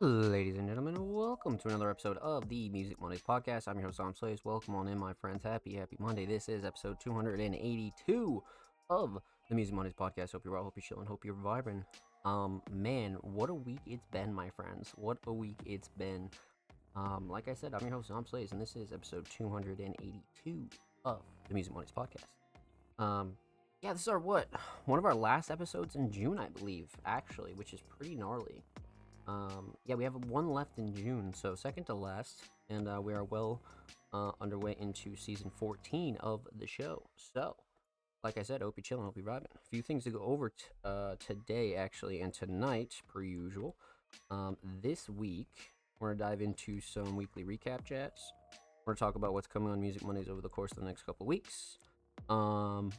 Ladies and gentlemen, welcome to another episode of the Music Mondays podcast. I'm your host, Sam Slaves. Welcome on in, my friends. Happy Monday. This is episode 282 of the Music Mondays podcast. Hope you're well, hope you're chilling, hope you're vibing. Man, what a week it's been, my friends. What a week it's been. Like I said, I'm your host, Sam Slaves, and this is episode 282 of the Music Mondays podcast. Yeah, this is one of our last episodes in June, I believe, actually, which is pretty gnarly. Yeah, we have one left in June, so second to last, and we are well underway into season 14 of the show. So, like I said, hope you're chilling, hope you're vibing. A few things to go over today, actually, and tonight, per usual. This week, we're going to dive into some weekly recap chats. We're going to talk about what's coming on Music Mondays over the course of the next couple weeks. We're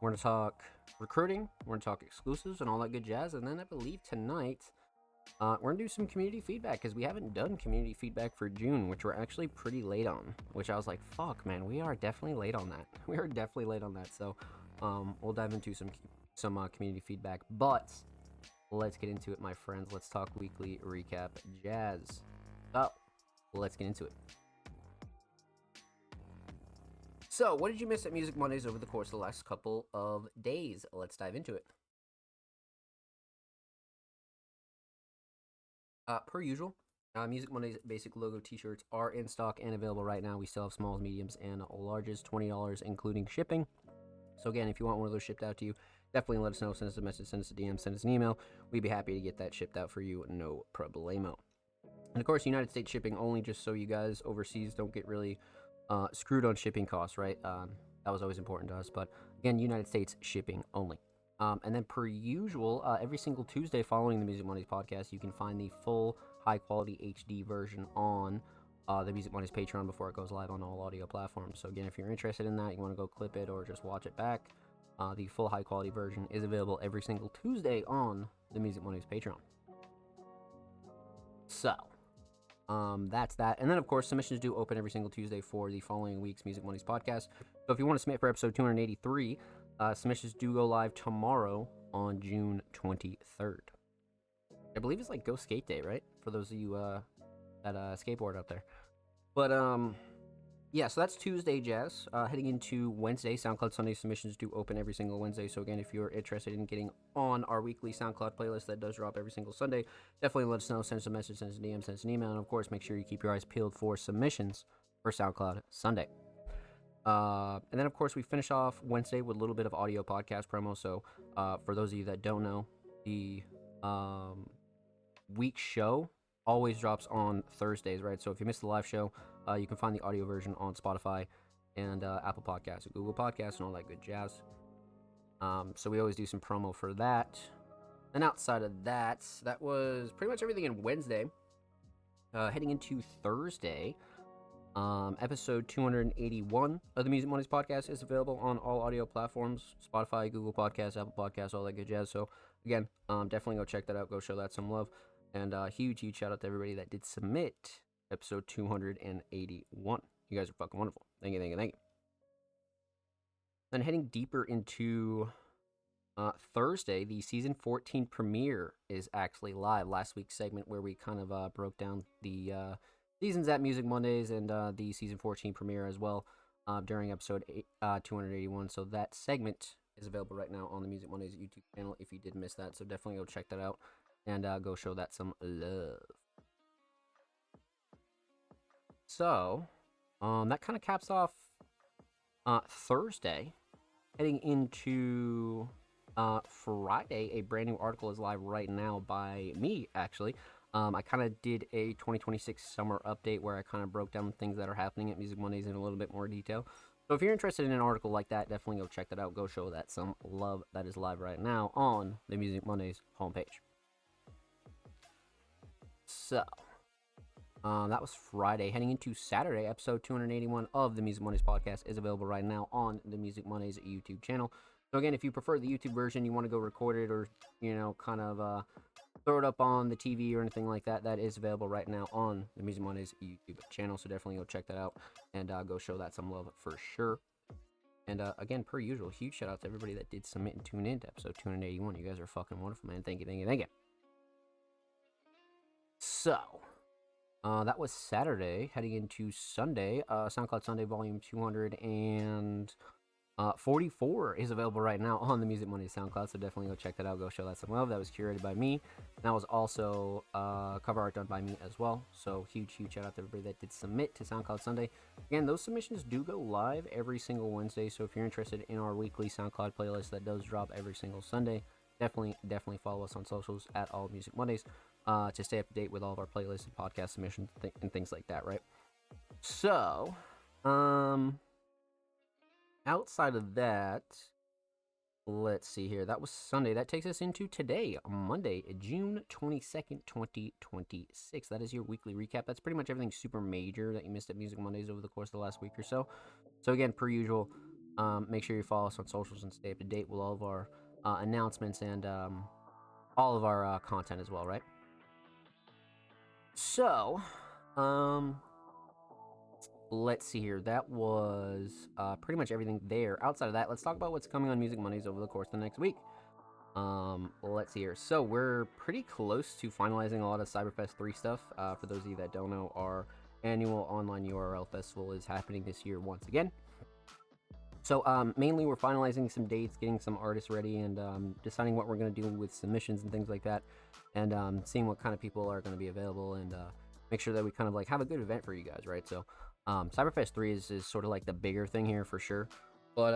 going to talk recruiting, we're going to talk exclusives and all that good jazz, and then I believe tonight, we're going to do some community feedback, because we haven't done community feedback for June, which we're actually pretty late on, which I was like, fuck, man, we are definitely late on that. We are definitely late on that, so we'll dive into some community feedback, but let's get into it, my friends. Let's talk weekly recap jazz. So, let's get into it. So, what did you miss at Music Mondays over the course of the last couple of days? Let's dive into it. Per usual, Music Monday's basic logo t-shirts are in stock and available right now. We still have smalls, mediums, and larges, $20 including shipping. So again, if you want one of those shipped out to you, definitely let us know. Send us a message, send us a DM, send us an email. We'd be happy to get that shipped out for you, no problemo. And of course, United States shipping only, just so you guys overseas don't get really screwed on shipping costs, right? That was always important to us. But again, United States shipping only. And then per usual, every single Tuesday following the Music Mondays podcast, you can find the full high-quality HD version on the Music Mondays Patreon before it goes live on all audio platforms. So again, if you're interested in that, you want to go clip it or just watch it back, the full high-quality version is available every single Tuesday on the Music Mondays Patreon. So, that's that. And then, of course, submissions do open every single Tuesday for the following week's Music Mondays podcast. So if you want to submit for episode 283, submissions do go live tomorrow on June 23rd. I believe it's like Go Skate Day, right? For those of you that skateboard out there. But yeah, so that's Tuesday, jazz. Heading into Wednesday, SoundCloud Sunday submissions do open every single Wednesday. So again, if you're interested in getting on our weekly SoundCloud playlist that does drop every single Sunday, definitely let us know. Send us a message, send us a DM, send us an email, and of course, make sure you keep your eyes peeled for submissions for SoundCloud Sunday. And then, of course, we finish off Wednesday with a little bit of audio podcast promo. So for those of you that don't know, the week show always drops on Thursdays, right? So if you missed the live show, you can find the audio version on Spotify and Apple Podcasts, Google Podcasts, and all that good jazz. So we always do some promo for that. And outside of that, that was pretty much everything in Wednesday. Heading into Thursday, episode 281 of the Music Mondays podcast is available on all audio platforms: Spotify, Google Podcasts, Apple Podcasts, all that good jazz. So again, definitely go check that out. Go show that some love. And huge shout out to everybody that did submit episode 281. You guys are fucking wonderful. Thank you. Then heading deeper into Thursday, the season 14 premiere is actually live. Last week's segment where we kind of broke down the seasons at Music Mondays and the season 14 premiere as well during episode 281. So that segment is available right now on the Music Mondays YouTube channel if you did miss that. So definitely go check that out and go show that some love. So that kind of caps off Thursday. Heading into Friday, a brand new article is live right now by me, actually. I kind of did a 2026 summer update where I kind of broke down things that are happening at Music Mondays in a little bit more detail. So if you're interested in an article like that, definitely go check that out. Go show that some love. That is live right now on the Music Mondays homepage. So, that was Friday. Heading into Saturday, episode 281 of the Music Mondays podcast is available right now on the Music Mondays YouTube channel. So again, if you prefer the YouTube version, you want to go record it or, kind of throw it up on the TV or anything like that, that is available right now on the Music Mondays YouTube channel. So definitely go check that out and go show that some love for sure. And again, per usual, huge shout out to everybody that did submit and tune in to episode 281. You guys are fucking wonderful, man. Thank you. So, that was Saturday, heading into Sunday. SoundCloud Sunday Volume 244 is available right now on the Music Monday SoundCloud, so definitely go check that out. Go show that some love. That was curated by me. That was also cover art done by me as well. So huge shout out to everybody that did submit to SoundCloud Sunday. Again, those submissions do go live every single Wednesday, so if you're interested in our weekly SoundCloud playlist that does drop every single Sunday, definitely follow us on socials at All Music Mondays to stay up to date with all of our playlists and podcast submissions and things like that, right? So, outside of that, let's see here. That was Sunday. That takes us into today, Monday, June 22nd, 2026. That is your weekly recap. That's pretty much everything super major that you missed at Music Mondays over the course of the last week or so. So again, per usual, make sure you follow us on socials and stay up to date with all of our announcements and all of our content as well, right? So, let's see here. That was pretty much everything there. Outside of that, let's talk about what's coming on Music Mondays over the course of the next week. Let's see here. So we're pretty close to finalizing a lot of Cyberfest 3 stuff. For those of you that don't know, our annual online URL festival is happening this year once again. So mainly we're finalizing some dates, getting some artists ready, and deciding what we're going to do with submissions and things like that, and seeing what kind of people are going to be available, and make sure that we kind of like have a good event for you guys, right? So Cyberfest 3 is sort of like the bigger thing here for sure. But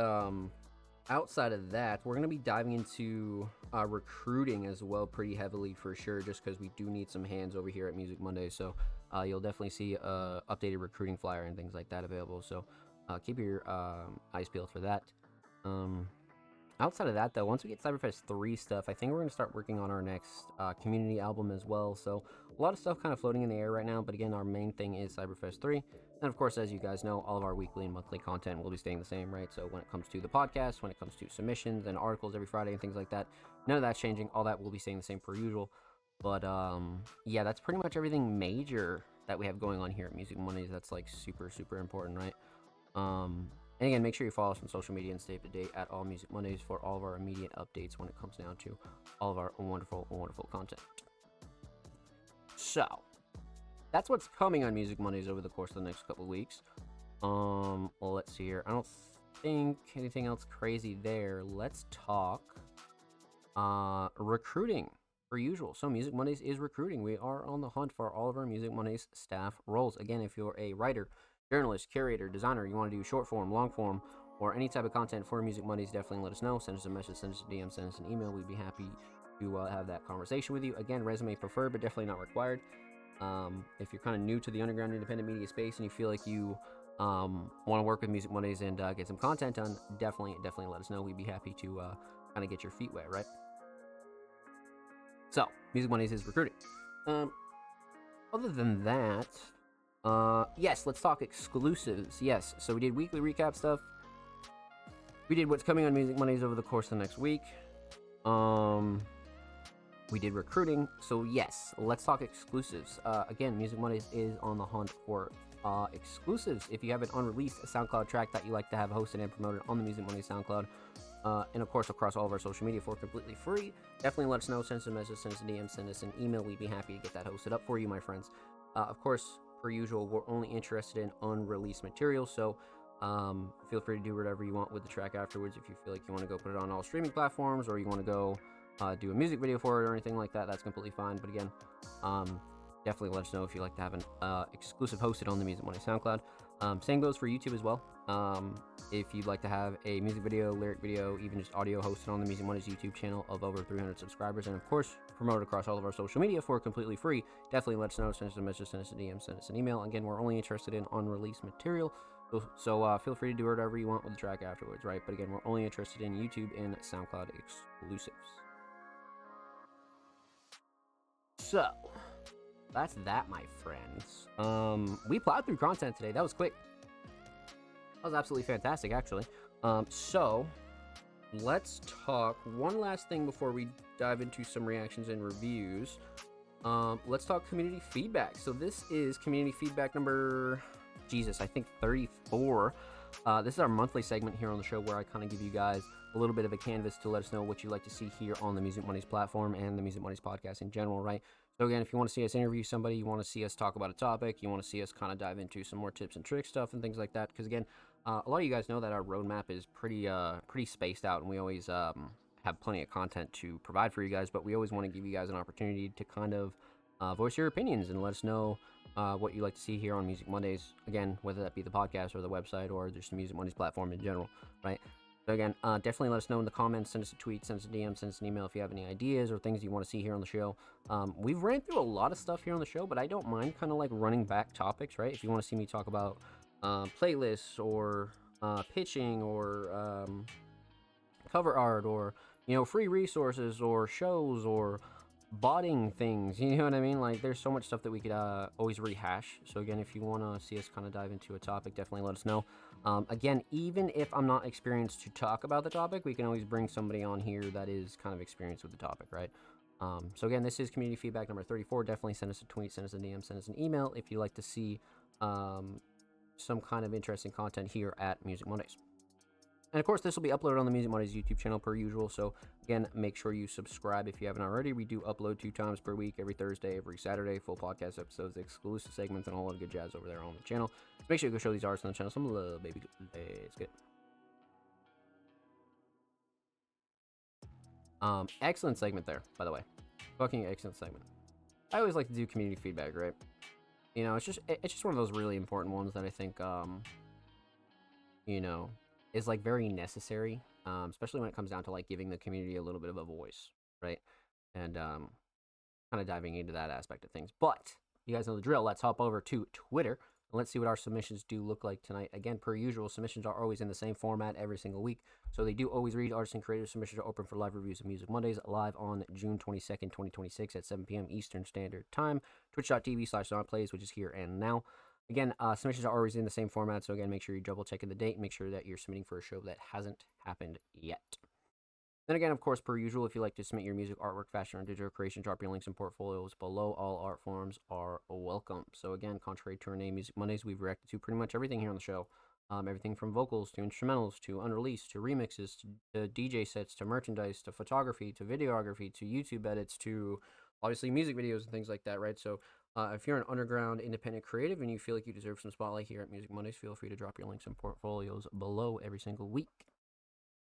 outside of that, we're going to be diving into recruiting as well pretty heavily for sure, just because we do need some hands over here at Music Monday. So you'll definitely see updated recruiting flyer and things like that available. So keep your eyes peeled for that. Outside of that, though, once we get Cyberfest 3 stuff, I think we're going to start working on our next community album as well. So a lot of stuff kind of floating in the air right now, but again, our main thing is Cyberfest 3. And of course, as you guys know, all of our weekly and monthly content will be staying the same, right? So when it comes to the podcast, when it comes to submissions and articles every Friday and things like that, none of that's changing. All that will be staying the same per usual. But yeah, that's pretty much everything major that we have going on here at Music Mondays. That's like super important, right? And again, make sure you follow us on social media and stay up to date at All Music Mondays for all of our immediate updates when it comes down to all of our wonderful content. So, that's what's coming on Music Mondays over the course of the next couple of weeks. Well, let's see here. I don't think anything else crazy there. Let's talk recruiting per usual. So Music Mondays is recruiting. We are on the hunt for all of our Music Mondays staff roles. Again, if you're a writer, journalist, curator, designer, you want to do short form, long form, or any type of content for Music Mondays, definitely let us know. Send us a message, send us a DM, send us an email. We'd be happy to have that conversation with you. Again, resume preferred, but definitely not required. If you're kind of new to the underground independent media space and you feel like you want to work with Music Mondays and get some content done, definitely let us know. We'd be happy to kind of get your feet wet, right? So, Music Mondays is recruiting. Other than that, yes, let's talk exclusives. Yes, so we did weekly recap stuff. We did what's coming on Music Mondays over the course of the next week. We did recruiting. So yes, let's talk exclusives. Again, Music Mondays is on the hunt for exclusives. If you have an unreleased SoundCloud track that you like to have hosted and promoted on the Music Mondays SoundCloud, and of course across all of our social media for completely free, definitely let us know. Send us a message, send us a DM, send us an email. We'd be happy to get that hosted up for you, my friends. Of course, per usual, we're only interested in unreleased material, so feel free to do whatever you want with the track afterwards. If you feel like you want to go put it on all streaming platforms, or you want to go do a music video for it or anything like that, that's completely fine. But again, definitely let us know if you'd like to have an exclusive hosted on the Music Monday SoundCloud. Same goes for YouTube as well. If you'd like to have a music video, lyric video, even just audio hosted on the Music Mondays YouTube channel of over 300 subscribers, and of course promoted across all of our social media for completely free, definitely let us know. Send us a message, send us a DM, send us an email. Again, we're only interested in unreleased material, so feel free to do whatever you want with the track afterwards, right? But again, we're only interested in YouTube and SoundCloud exclusives. So that's that, my friends. We plowed through content today. That was quick. That was absolutely fantastic, actually. So let's talk one last thing before we dive into some reactions and reviews. Let's talk community feedback. So this is community feedback number, I think 34. This is our monthly segment here on the show where I kind of give you guys a little bit of a canvas to let us know what you'd like to see here on the Music Mondays platform and the Music Mondays podcast in general, right? So again, if you want to see us interview somebody, you want to see us talk about a topic, you want to see us kind of dive into some more tips and tricks stuff and things like that. Because again, a lot of you guys know that our roadmap is pretty spaced out, and we always have plenty of content to provide for you guys. But we always want to give you guys an opportunity to kind of voice your opinions and let us know what you like to see here on Music Mondays. Again, whether that be the podcast or the website or just the Music Mondays platform in general, right? So again, definitely let us know in the comments, send us a tweet, send us a DM, send us an email if you have any ideas or things you want to see here on the show. We've ran through a lot of stuff here on the show, but I don't mind kind of like running back topics, right? If you want to see me talk about playlists or pitching or cover art or, free resources or shows or botting things, you know what I mean? Like, there's so much stuff that we could always rehash. So again, if you want to see us kind of dive into a topic, definitely let us know. Again, even if I'm not experienced to talk about the topic, we can always bring somebody on here that is kind of experienced with the topic, right? So again, this is community feedback number 34. Definitely send us a tweet, send us a DM, send us an email if you'd like to see some kind of interesting content here at Music Mondays. And of course, this will be uploaded on the Music Mondays YouTube channel per usual. So again, make sure you subscribe if you haven't already. We do upload 2 times per week, every Thursday, every Saturday, full podcast episodes, exclusive segments, and a whole lot of good jazz over there on the channel. So make sure you go show these artists on the channel some love, baby. Let's get it. Excellent segment there, by the way. Fucking excellent segment. I always like to do community feedback, right? It's just one of those really important ones that I think is like very necessary, especially when it comes down to like giving the community a little bit of a voice, right? And kind of diving into that aspect of things. But you guys know the drill. Let's hop over to Twitter and let's see what our submissions do look like tonight. Again, per usual, submissions are always in the same format every single week. So they do always read. Artists and creators submissions are open for live reviews of Music Mondays live on June 22nd, 2026 at 7 p.m. Eastern Standard Time. Twitch.tv/SonPlays, which is here and now. Again, submissions are always in the same format, so again, make sure you double check in the date and make sure that you're submitting for a show that hasn't happened yet. Then again, of course, per usual, if you'd like to submit your music, artwork, fashion, or digital creation, drop your links and portfolios below. All art forms are welcome. So again, contrary to our name, Music Mondays, we've reacted to pretty much everything here on the show. Everything from vocals to instrumentals to unreleased to remixes to DJ sets to merchandise to photography to videography to YouTube edits to obviously music videos and things like that, right? So if you're an underground independent creative and you feel like you deserve some spotlight here at Music Mondays, feel free to drop your links and portfolios below every single week.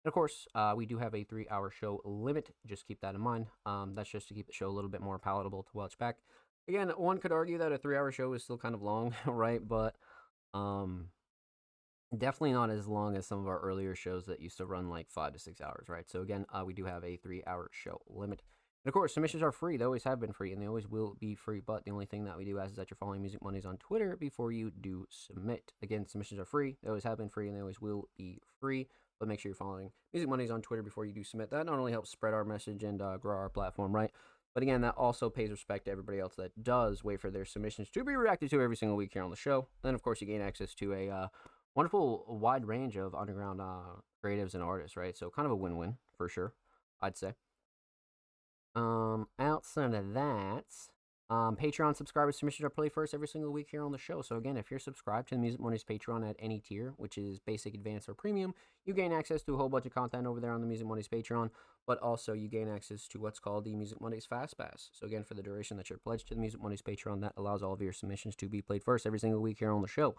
And of course, we do have a 3-hour show limit. Just keep that in mind. That's just to keep the show a little bit more palatable to watch back. Again, one could argue that a 3-hour show is still kind of long, right? But definitely not as long as some of our earlier shows that used to run like 5 to 6 hours, right? So again, we do have a 3-hour show limit. And of course, submissions are free. They always have been free, and they always will be free. But the only thing that we do ask is that you're following Music Mondays on Twitter before you do submit. Again, submissions are free. They always have been free, and they always will be free. But make sure you're following Music Mondays on Twitter before you do submit. That not only helps spread our message and grow our platform, right? But again, that also pays respect to everybody else that does wait for their submissions to be reacted to every single week here on the show. Then, of course, you gain access to a wonderful wide range of underground creatives and artists, right? So kind of a win-win for sure, I'd say. Outside of that, Patreon subscribers submissions are played first every single week here on the show. So again, if you're subscribed to the Music Mondays Patreon at any tier, which is basic, advanced, or premium, you gain access to a whole bunch of content over there on the Music Mondays Patreon, but also you gain access to what's called the Music Mondays Fast Pass. So again, for the duration that you're pledged to the Music Mondays Patreon, that allows all of your submissions to be played first every single week here on the show.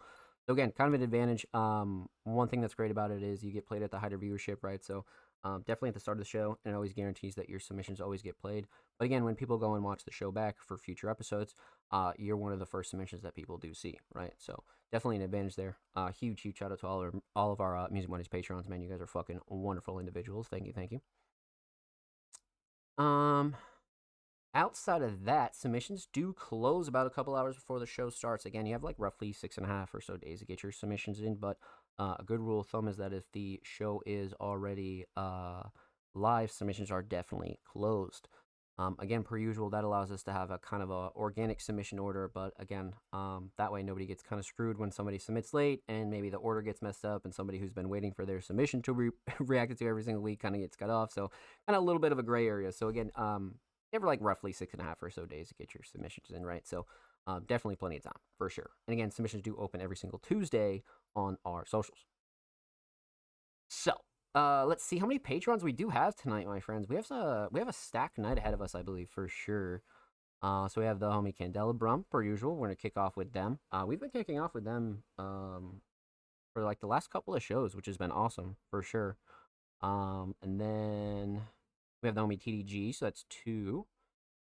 So again, kind of an advantage. One thing that's great about it is you get played at the height of viewership, right? So definitely at the start of the show, and it always guarantees that your submissions always get played. But again, when people go and watch the show back for future episodes, you're one of the first submissions that people do see, right? So definitely an advantage there. Huge shout out to all of our Music Mondays Patrons, man. You guys are fucking wonderful individuals. Thank you. Outside of that, submissions do close about a couple hours before the show starts. Again, you have like roughly 6.5 or so days to get your submissions in, but a good rule of thumb is that if the show is already live, submissions are definitely closed. Again, per usual, that allows us to have a kind of a organic submission order, but again, that way nobody gets kind of screwed when somebody submits late and maybe the order gets messed up and somebody who's been waiting for their submission to be reacted to every single week kind of gets cut off. So kind of a little bit of a gray area. So again, you have like roughly 6.5 or so days to get your submissions in, right? So definitely plenty of time for sure. And again, submissions do open every single Tuesday on our socials. So let's see how many patrons we do have tonight, my friends. We have a stacked night ahead of us, I believe, for sure. So we have the homie Candela Brum, per usual. We're gonna kick off with them. We've been kicking off with them for like the last couple of shows, which has been awesome for sure. And then we have the homie TDG, so that's 2.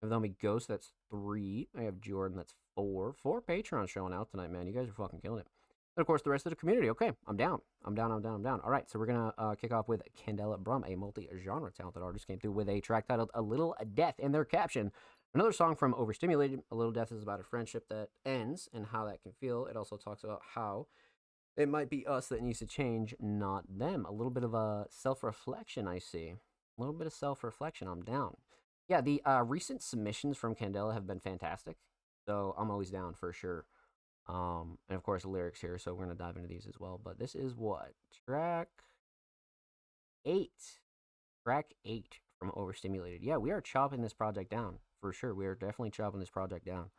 We have the homie Ghost, that's 3. I have Jordan, that's 4. 4 Patreons showing out tonight, man. You guys are fucking killing it. And of course, the rest of the community. Okay, I'm down. I'm down. All right, so we're gonna kick off with Candela Brum, a multi-genre talented artist, came through with a track titled "A Little Death" in their caption. Another song from Overstimulated. A Little Death is about a friendship that ends and how that can feel. It also talks about how it might be us that needs to change, not them. A little bit of a self-reflection, I see. A little bit of self-reflection. I'm down. Yeah, the recent submissions from Candela have been fantastic, so I'm always down for sure. And of course, the lyrics here, so we're gonna dive into these as well. But this is what? Track 8. Track 8 from Overstimulated. Yeah, we are chopping this project down for sure. We are definitely chopping this project down.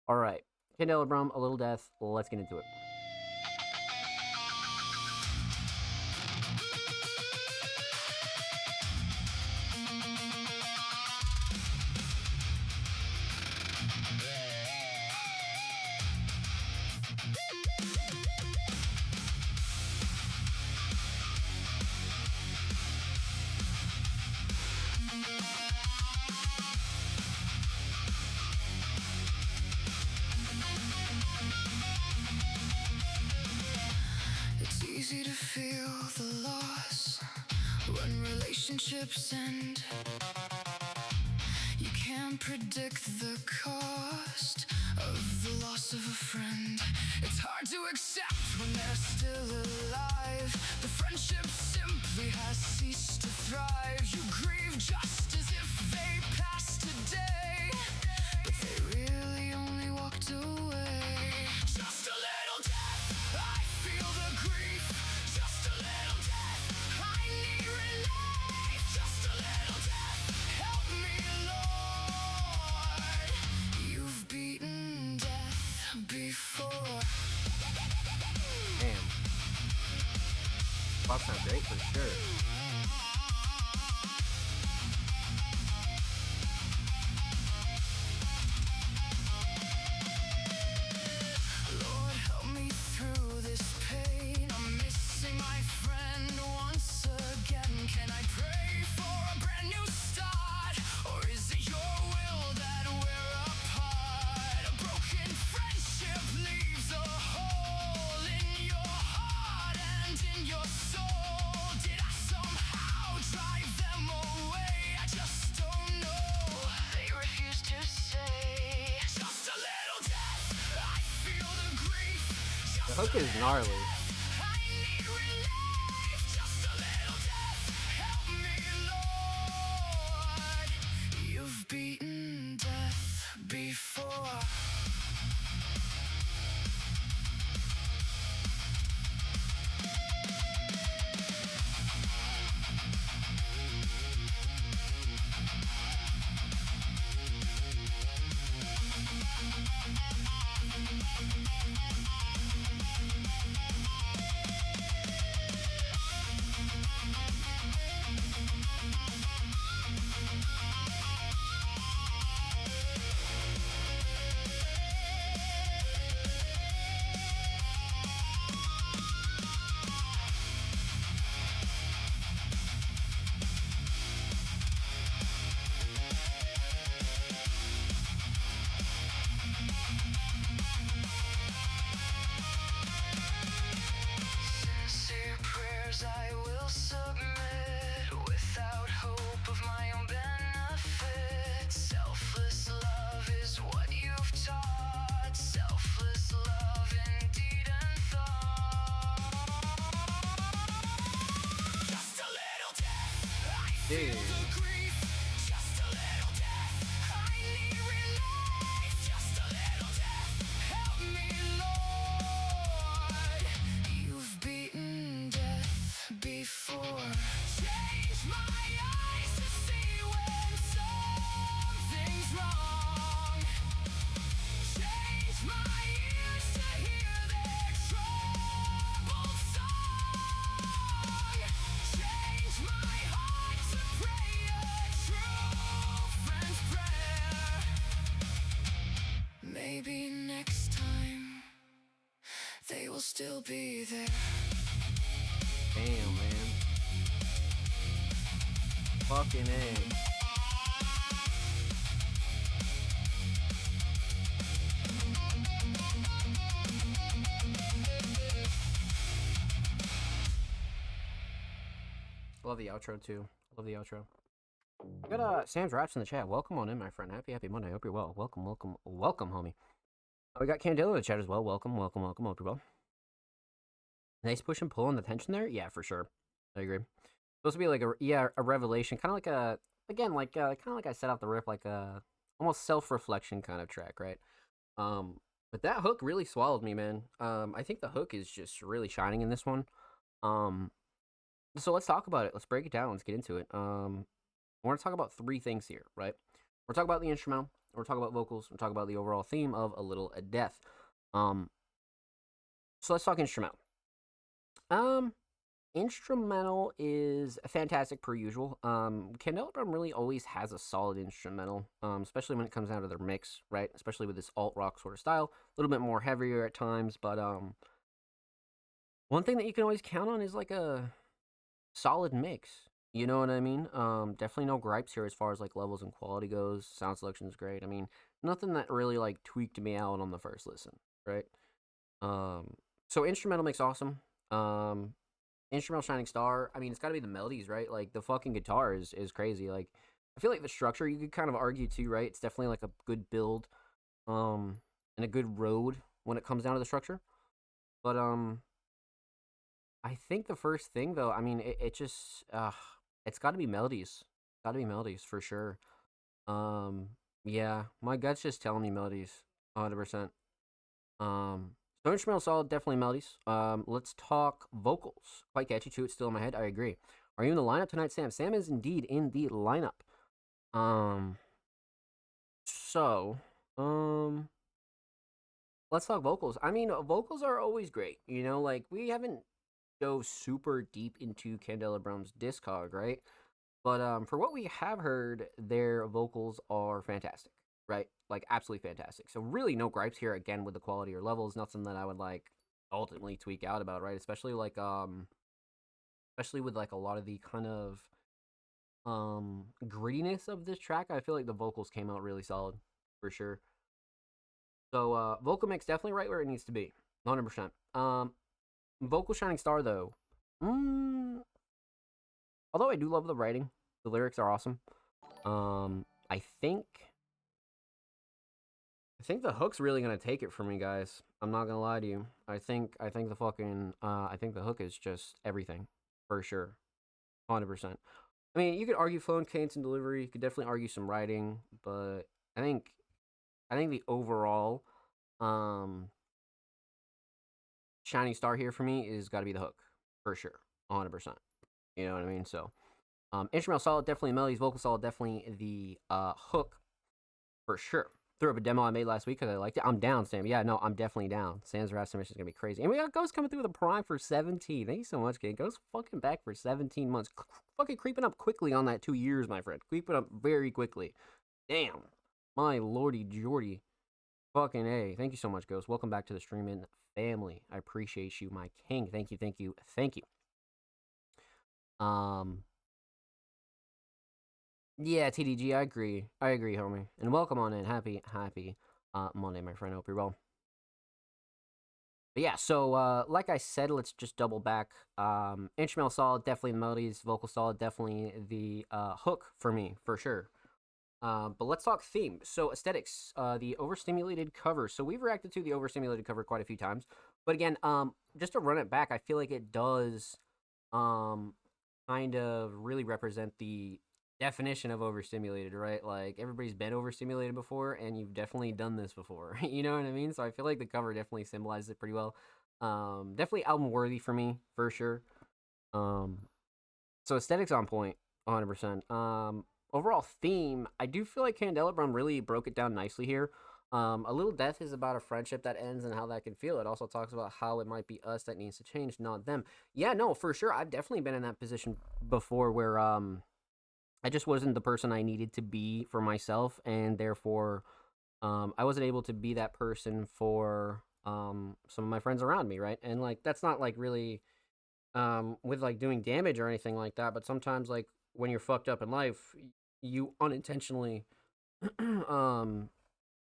All right, Candela Brum, A Little Death. Let's get into it. Easy to feel the loss when relationships end. You can't predict the cost of the loss of a friend. It's hard to accept when they're still alive. The friendship simply has ceased to thrive. You grieve just as if they passed today, but they really only walked away. Just a little death, I feel the grief. Just a little death, I need relief. Just a little death, help me, Lord. You've beaten death before. Damn. That sounds great for sure. Lord, help me through this pain. I'm missing my friend once again. Can I pray for a brand new start? Or is it your will that we're apart? A broken friendship leaves a hole in your heart and in your soul. Did I somehow drive them away? I just don't know. They refuse to say. Just a little death, I feel the grief. The hook is gnarly. I need relief. Just a little death, help me, Lord. You've beaten death before. Sincere prayers I will submit without hope of my own benefit. Selfless love is what you've taught. Selfless love in deed and thought. Just a little death, I feel the grief. Just a little death, I need relief. Just a little death, help me, Lord. You've beaten death before. Change my eyes to see when something's wrong. Change my ears to hear their troubled song. Change my heart to pray maybe next time they will still be there. Damn, man. Fucking A. Love the outro too. Love the outro. We got Sam's Raps in the chat. Welcome on in, my friend. Happy Monday. Hope you're well. Welcome, homie. We got Candelo in the chat as well. Welcome. Hope you're well. Nice push and pull on the tension there. Yeah, for sure. I agree. Supposed to be like a revelation, kind of like kind of like I set off the rip, like a almost self-reflection kind of track, right? But that hook really swallowed me, man. I think the hook is just really shining in this one. So let's talk about it. Let's break it down. Let's get into it. I want to talk about three things here, right? We're talking about the instrumental. We're talking about vocals. We're talking about the overall theme of A Little a Death. So let's talk instrumental. Instrumental is fantastic per usual. Candela Brown really always has a solid instrumental, especially when it comes down to their mix, right? Especially with this alt rock sort of style, a little bit more heavier at times, but one thing that you can always count on is like a solid mix. You know what I mean? Definitely no gripes here as far as like levels and quality goes. Sound selection is great. I mean, nothing that really like tweaked me out on the first listen, right? So instrumental mix awesome. Instrumental shining star. I mean, it's got to be the melodies, right? Like the fucking guitar is crazy. Like I feel like the structure you could kind of argue too, right? It's definitely like a good build, and a good road when it comes down to the structure. But I think the first thing though, I mean, it just it's got to be melodies. Got to be melodies for sure. Yeah, my gut's just telling me melodies, 100%. So instrumental solid, definitely melodies. Let's talk vocals. Quite catchy too. It's still in my head. I agree. Are you in the lineup tonight, Sam? Sam is indeed in the lineup. So, let's talk vocals. I mean, vocals are always great. You know, like we haven't go super deep into Candela Brown's discog, right? But for what we have heard, their vocals are fantastic, right? Like absolutely fantastic. So really no gripes here again with the quality or levels. Nothing that I would like ultimately tweak out about, right? Especially with like a lot of the kind of grittiness of this track. I feel like the vocals came out really solid for sure. So vocal mix definitely right where it needs to be, 100%. Vocal shining star though. Although I do love the writing, the lyrics are awesome. I think the hook's really gonna take it for me, guys. I'm not gonna lie to you. I think the fucking I think the hook is just everything for sure, 100%. I mean, you could argue flow and cadence and delivery. You could definitely argue some writing, but I think the overall shining star here for me is got to be the hook for sure, 100%. You know what I mean? So, instrumental solid, definitely melodies. Vocal solid, definitely the hook for sure. Threw up a demo I made last week because I liked it. I'm down, Sam. Yeah, no, I'm definitely down. Sam's rap submission is gonna be crazy, and we got Ghost coming through with a prime for 17. Thank you so much, kid. Ghost fucking back for 17 months. Fucking creeping up quickly on that 2 years, my friend. Creeping up very quickly. Damn, my lordy jordy. Fucking A. Thank you so much, Ghost. Welcome back to the streaming family. I appreciate you, my king. Thank you. Yeah, TDG, I agree, homie. And welcome on in. Happy Monday, my friend. I hope you're well. But yeah, so like I said, let's just double back. Instrumental solid, definitely the melodies. Vocal solid, definitely the hook for me, for sure. But let's talk theme. So aesthetics, the overstimulated cover. So we've reacted to the overstimulated cover quite a few times. But again, just to run it back, I feel like it does kind of really represent the definition of overstimulated, right? Like everybody's been overstimulated before, and you've definitely done this before. You know what I mean? So I feel like the cover definitely symbolizes it pretty well. Definitely album worthy for me, for sure. So aesthetics on point, 100%. Overall theme, I do feel like Candela Brown really broke it down nicely here. A Little Death is about a friendship that ends and how that can feel. It also talks about how it might be us that needs to change, not them. Yeah, no, for sure. I've definitely been in that position before where I just wasn't the person I needed to be for myself, and therefore I wasn't able to be that person for some of my friends around me, right? And like that's not like really with like doing damage or anything like that, but sometimes like when you're fucked up in life, you unintentionally um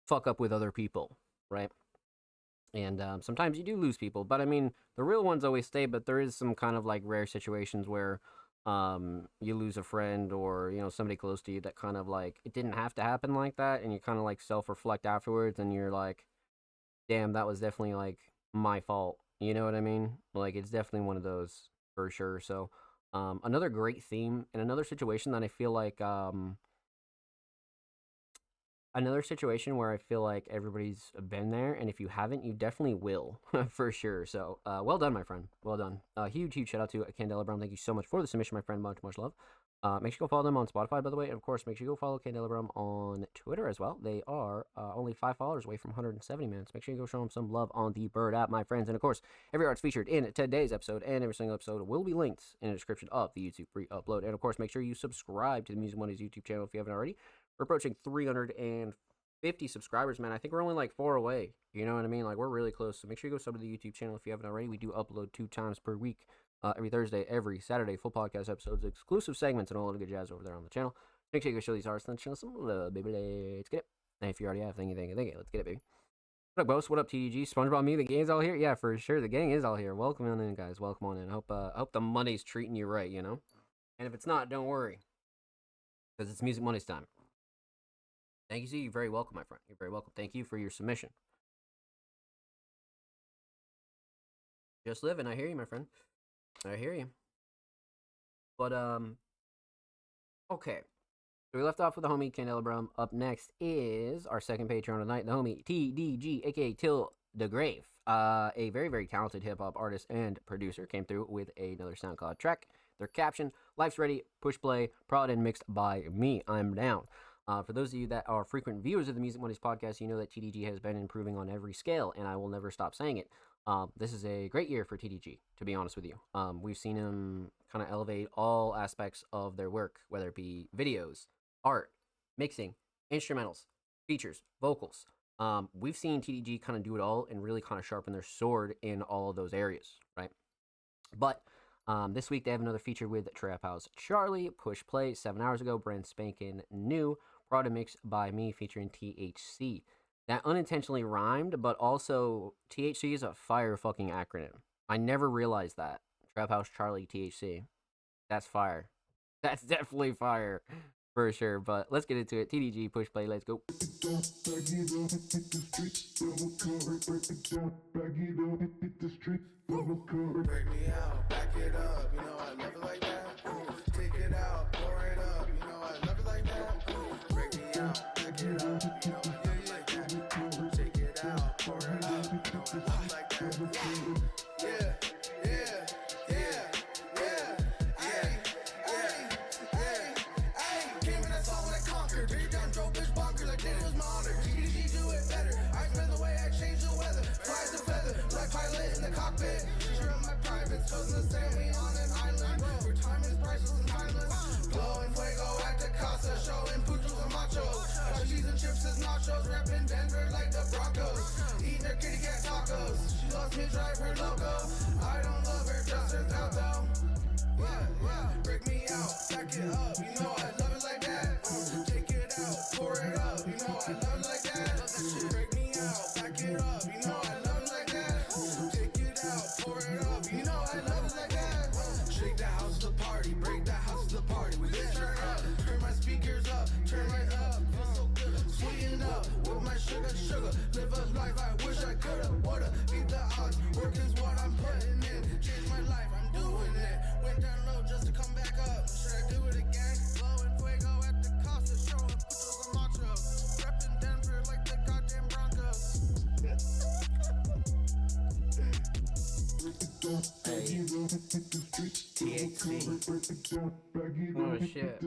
fuck up with other people, right? And sometimes you do lose people, but I mean the real ones always stay. But there is some kind of like rare situations where you lose a friend or somebody close to you that kind of like it didn't have to happen like that, and you kind of like self reflect afterwards, and you're like, damn, that was definitely like my fault. You know what I mean? Like it's definitely one of those for sure. So another great theme and another situation that I feel like another situation where I feel like everybody's been there, and if you haven't, you definitely will for sure. So, well done, my friend. Well done. Huge shout out to Candela Brown. Thank you so much for the submission, my friend. Much love. Make sure you go follow them on Spotify, by the way, and of course, make sure you go follow Candela Brown on Twitter as well. They are only $5 away from 170 minutes. Make sure you go show them some love on the Bird app, my friends. And of course, every art's featured in today's episode, and every single episode will be linked in the description of the YouTube free upload. And of course, make sure you subscribe to the Music Mondays YouTube channel if you haven't already. We're approaching 350 subscribers, man. I think we're only like 4 away. You know what I mean? Like, we're really close. So make sure you go sub to the YouTube channel if you haven't already. We do upload 2 times per week, every Thursday, every Saturday, full podcast episodes, exclusive segments, and all of the good jazz over there on the channel. Make sure you go show these artists and show some love, baby. Let's get it. And if you already have, thank you. Let's get it, baby. What up, Ghost? What up, TDG? SpongeBob, me, the gang's all here? Yeah, for sure. The gang is all here. Welcome on in, guys. Welcome on in. I hope the Monday's treating you right, And if it's not, don't worry. Because it's Music Mondays time. Thank you, Z. You're very welcome, my friend. You're very welcome. Thank you for your submission. Just living. I hear you, my friend. I hear you. But, okay. So we left off with the homie Candela Brown. Up next is our second Patreon tonight, the homie TDG, aka Till the Grave. A very, very talented hip-hop artist and producer came through with another SoundCloud track. Their caption, Life's Ready, Push Play, prod and mixed by me. I'm down. For those of you that are frequent viewers of the Music Mondays podcast, you know that TDG has been improving on every scale, and I will never stop saying it. This is a great year for TDG, to be honest with you. We've seen him kind of elevate all aspects of their work, whether it be videos, art, mixing, instrumentals, features, vocals. We've seen TDG kind of do it all and really kind of sharpen their sword in all of those areas, right? But this week they have another feature with Trap House Charlie, Push Play, 7 hours ago, brand spanking new, brought a mix by me featuring THC. That unintentionally rhymed, but also THC is a fire fucking acronym. I never realized that. Trap House Charlie THC. That's fire. That's definitely fire. For sure, but let's get into it. TDG, Push Play, let's go. Break me out, back it up, you know I love it like that. Take it out, pour it up, you know I love it like that. Break me out, back it up, you know I love it like that. Take it out, pour it up, you know I love it like that. Yeah, yeah, yeah, yeah, ay, ay, ay, ay. Came in that song when I conquered. Beat down, drove bitch bonkers like Danny was my honor. GDG do it better. I spend the way I change the weather. Flies the feather, black pilot in the cockpit. Sure of my privates, chosen to stay me on an island. Where time is priceless and timeless. Blowing fuego at the casa, showing puchos and machos. Cheese and chips as nachos, repping Denver like the Broncos. Eating her kitty cat tacos. She loves me, drive her loco. I don't love her, just her out though. Yeah, yeah, break me out, back it up, you know I love it like that. Take it out, pour it up, you know I love it like that. Break me out, back it up, you know I love it like that. Take it out, pour it up, you know I love it like that. Shake the house to the party, break the house to the party. We just turn up, turn my speakers up, turn right up. Feel so good, sweeten up with my sugar. Live a life I wish I coulda, woulda. Beat the odds, work is what I'm putting in. Change my life, I'm doing it. Went down low just to come back up. Should I do it again? Blowing fuego at the Costa, showing putos and machos. Repping Denver like the goddamn Broncos. Oh shit.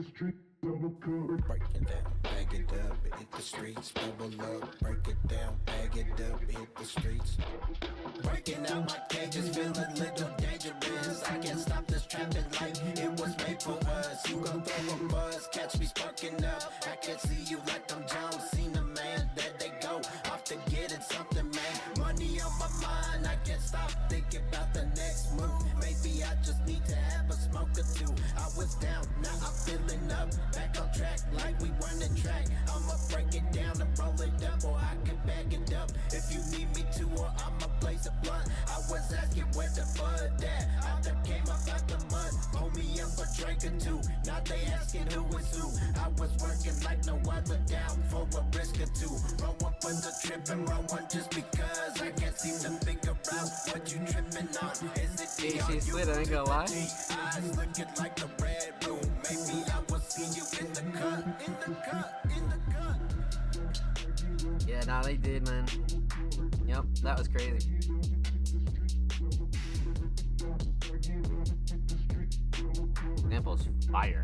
Break it down, bag it up, hit the streets, bubble up, break it down, bag it up, hit the streets. Breaking out my cages, feeling a little dangerous. I can't stop this trapping life, it was made for us. You gon' throw a buzz, catch me sparking up. I can see you like I'm John Cena, man, that they got. started something, man. Money on my mind, I can't stop thinking about the next move. Maybe I just need to have a smoke or two. I was down, now I'm feeling up. Back on track, like we running track. I'ma break it down and roll it up, or I can bag it up. If you need me to, or I'ma blaze a blunt. I was asking where the bud at. I done came up out the mud. Pull me up a drink or two. Now they asking who is who. I was working like no other, down for a risk or two. Roll one for the trip and roll one just because I can't seem to figure out what you tripping on. Is it Hey, she slid, I ain't gonna lie. eyes looking like the red room? Maybe I will see you in the cut, in the cut, in the cut. Yeah, nah, they did, man. Yep, that was crazy. Samples fire.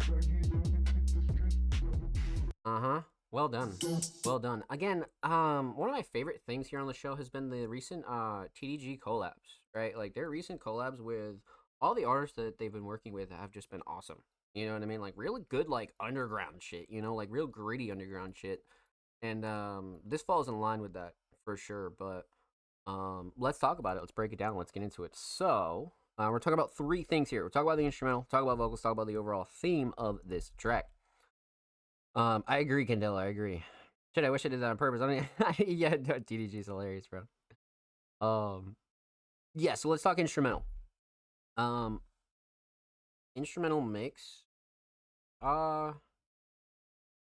Well done. Well done. Again, one of my favorite things here on the show has been the recent TDG collabs, right? Like their recent collabs with all the artists that they've been working with have just been awesome. You know what I mean? Like really good like underground shit, you know, like real gritty underground shit. And this falls in line with that for sure, but let's talk about it. Let's break it down. Let's get into it. So, we're talking about three things here. We're talking about the instrumental, talk about vocals, talk about the overall theme of this track. I agree, Candela. I agree. Shit, I wish I did that on purpose. I mean, yeah, no, TDG is hilarious, bro. Yeah. So let's talk instrumental. Instrumental mix.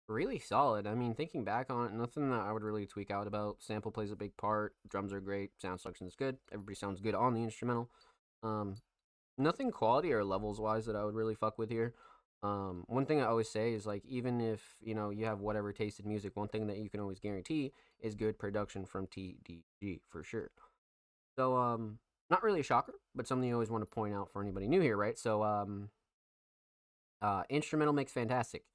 Really solid. I mean, thinking back on it, nothing that I would really tweak out about. Sample plays a big part. Drums are great. Sound selection is good. Everybody sounds good on the instrumental. Nothing quality or levels wise that I would really fuck with here. One thing I always say is like, even if you know you have whatever tasted music, one thing that you can always guarantee is good production from TDG for sure. So not really a shocker, but something you always want to point out for anybody new here, right? So instrumental mix fantastic.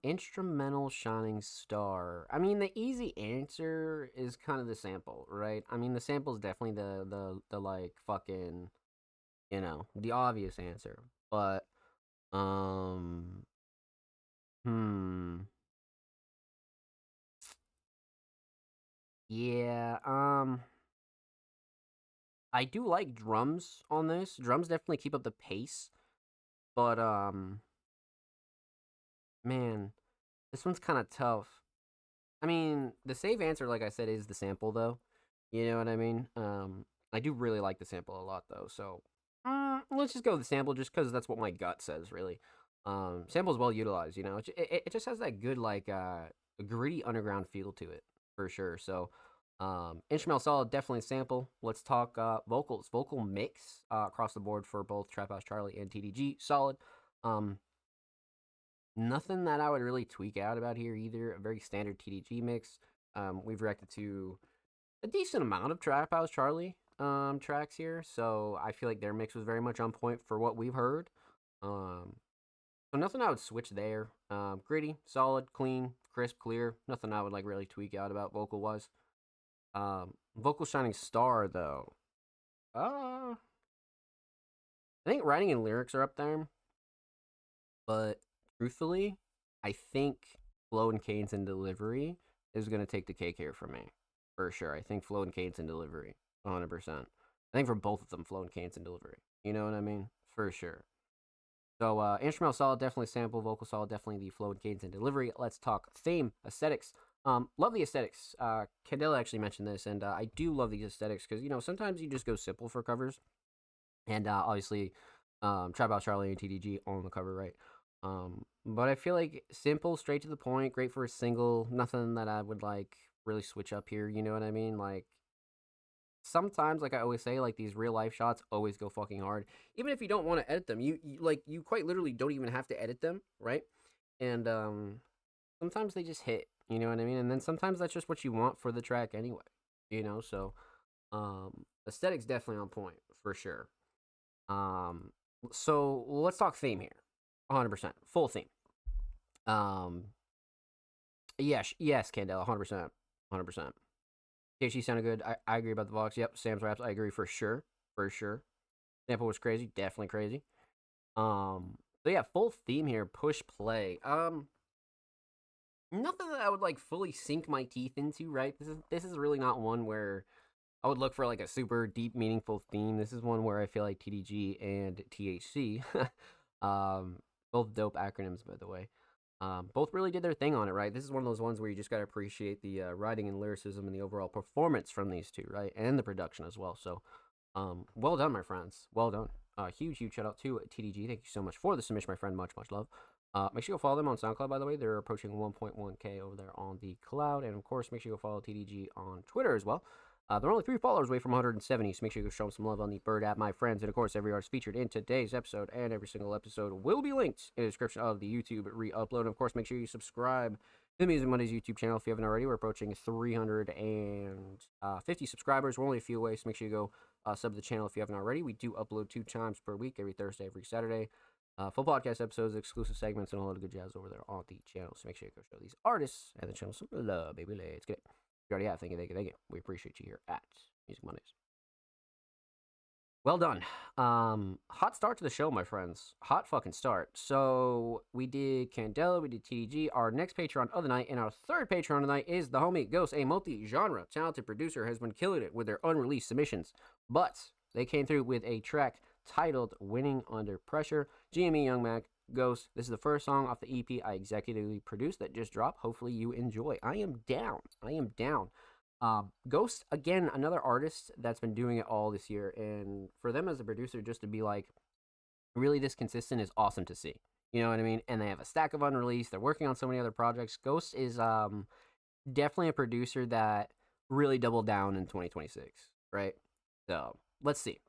Instrumental shining star. I mean, the easy answer is kind of the sample, right? I mean, the sample is definitely the like fucking, you know, the obvious answer. But yeah, I do like drums on this. Drums definitely keep up the pace, but man, this one's kind of tough. I mean, the safe answer, like I said, is the sample, though. You know what I mean? I do really like the sample a lot, though. So let's just go with the sample, just because that's what my gut says, really. Sample's well utilized, you know. It just has that good, like, gritty underground feel to it, for sure. So, instrumental solid, definitely sample. Let's talk vocals. Vocal mix across the board for both Trap House Charlie and TDG, solid. Nothing that I would really tweak out about here either. A very standard TDG mix. We've reacted to a decent amount of Trap House Charlie tracks here, so I feel like their mix was very much on point for what we've heard. So nothing I would switch there. Gritty, solid, clean, crisp, clear. Nothing I would like really tweak out about vocal wise. Vocal shining star though. I think writing and lyrics are up there, but truthfully, I think flow and cadence and delivery is gonna take the cake here for me, for sure. I think flow and cadence and delivery, 100%. I think for both of them, flow and cadence and delivery. You know what I mean? For sure. So instrumental solid, definitely sample. Vocal solid, definitely the flow and cadence and delivery. Let's talk theme, aesthetics. Love the aesthetics. Candela actually mentioned this, and I do love these aesthetics because, you know, sometimes you just go simple for covers. And obviously, Trap House Charlie and TDG on the cover, right? But I feel like simple, straight to the point, great for a single. Nothing that I would like really switch up here. You know what I mean? Like sometimes, like I always say, like these real life shots always go fucking hard. Even if you don't want to edit them, you quite literally don't even have to edit them, right? And sometimes they just hit. You know what I mean? And then sometimes that's just what you want for the track anyway. You know, so aesthetics definitely on point for sure. So let's talk theme here. 100%. Full theme. Yes, Candela, 100%. 100%. KC sounded good. I agree about the Vox. Yep, Sam's raps, I agree for sure. For sure. Sample was crazy. Definitely crazy. So yeah, full theme here. Push play. nothing that I would like fully sink my teeth into, right? This is really not one where I would look for like a super deep, meaningful theme. This is one where I feel like TDG and THC, um, both dope acronyms, by the way, both really did their thing on it, right? This is one of those ones where you just gotta appreciate the writing and lyricism and the overall performance from these two, right? And the production as well. So, well done, my friends. Well done. Huge, huge shout out to TDG. Thank you so much for the submission, my friend. Much, much love. Make sure you go follow them on SoundCloud, by the way. They're approaching 1.1K over there on the cloud. And of course, make sure you go follow TDG on Twitter as well. They're only 3 followers away from 170, so make sure you go show them some love on the Bird app, my friends. And of course, every artist featured in today's episode and every single episode will be linked in the description of the YouTube re-upload. And of course, make sure you subscribe to the Music Mondays YouTube channel if you haven't already. We're approaching 350 subscribers. We're only a few away, so make sure you go sub to the channel if you haven't already. We do upload 2 times per week, every Thursday, every Saturday. Full podcast episodes, exclusive segments, and a lot of good jazz over there on the channel. So make sure you go show these artists and the channel some love, baby. Let's get it. You already have. Thank you, thank you, thank you. We appreciate you here at Music Mondays. Well done. Hot start to the show, my friends. Hot fucking start. So we did Candela, we did TDG. Our next Patreon of the night, and our third Patreon of the night is the homie Ghost, a multi-genre talented producer, has been killing it with their unreleased submissions. But they came through with a track titled "Winning Under Pressure." GME Young Mac, Ghost. This is the first song off the EP I executively produced that just dropped. Hopefully you enjoy. I am down. I am down. Ghost, again, another artist that's been doing it all this year, and for them as a producer just to be like really this consistent is awesome to see. You know what I mean? And they have a stack of unreleased. They're working on so many other projects. Ghost is definitely a producer that really doubled down in 2026, right? So let's see.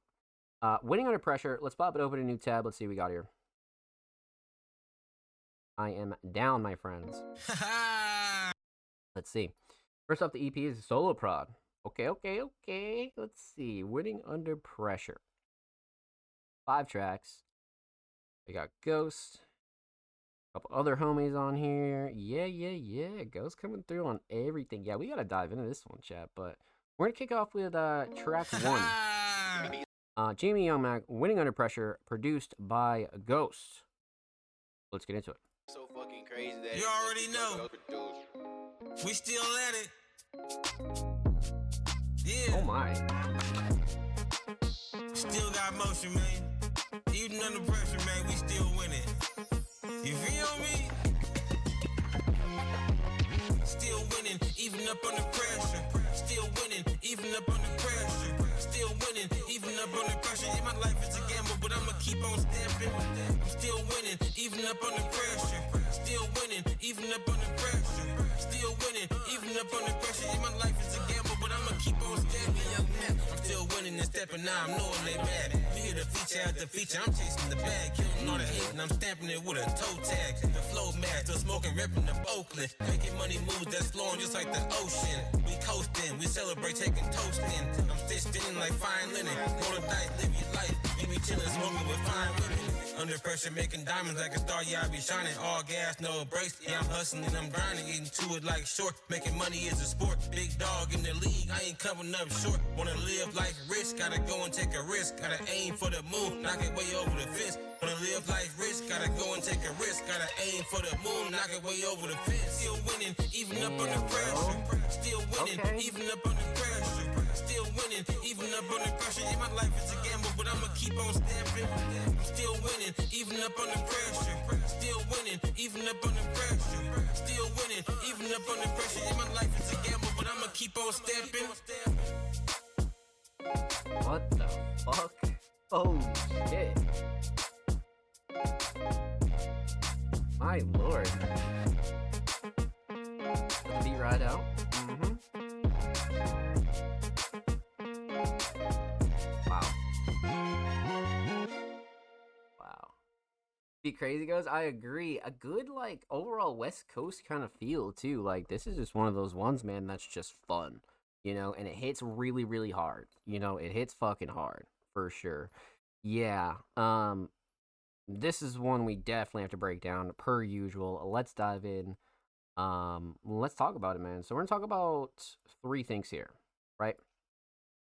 Winning Under Pressure. Let's pop it open a new tab. Let's see what we got here. I am down, my friends. Let's see. First off, the EP is Solo Prod. Okay. Let's see. Winning Under Pressure. 5 tracks. We got Ghost. A couple other homies on here. Yeah. Ghost coming through on everything. Yeah, we gotta dive into this one, chat. But we're gonna kick off with track 1. Jamie Young Mac, Winning Under Pressure, produced by Ghost. Let's get into it. So fucking crazy that You already know. We still at it. Yeah. Oh my. Still got motion, man. Even under pressure, man, we still winning. You feel me? Still winning, even up under pressure. Still winning, even up under pressure. Still winning, even up under pressure. Yeah, my life is a gamble, but I'ma keep on stepping. I'm still winning, even up under pressure. Still winning, even up under pressure. Still winning, even up under pressure. Yeah, my life is a gamble, but I'ma keep on stepping. Young man, I'm still winning and stepping. Now I'm knowing they mad. We hear the feature after feature. I'm chasing the bag, killing all the hate, and I'm stamping it with a toe tag. The flow mad, still smoking, ripping the Oakland. Making money moves that's flowing just like the ocean. We coasting, we celebrate, taking toasting. I'm stitched in like fine linen. Roll the dice, live your life. You be chillin', smoking with fine women. Under pressure, making diamonds like a star. Yeah, I be shining. All gas, no brakes. Yeah, I'm hustling, I'm grinding, getting to it like short. Making money is a sport. Big dog in the league, I ain't coming up short. Wanna live life rich, gotta go and take a risk. Gotta aim for the moon, knock it way over the fence. Wanna live life rich, gotta go and take a risk. Gotta aim for the moon, knock it way over the fence. Still winning, even up under pressure. Still winning, even up under pressure. Still winning, even up under pressure. Yeah, my life is a gamble, but I'ma keep on stepping. I'm still winning, even up under pressure. Still winning, even up under pressure. Still winning, even up under pressure. Yeah, my life is a gamble, but I'ma keep on stepping. What the fuck? Oh shit. My lord. The beat right out. Wow. Be crazy goes. I agree. A good like overall West Coast kind of feel too. Like this is just one of those ones, man, that's just fun. You know, and it hits really, really hard. You know, it hits fucking hard for sure. Yeah. This is one we definitely have to break down per usual. Let's dive in. Let's talk about it, man. So we're gonna talk about 3 things here, right?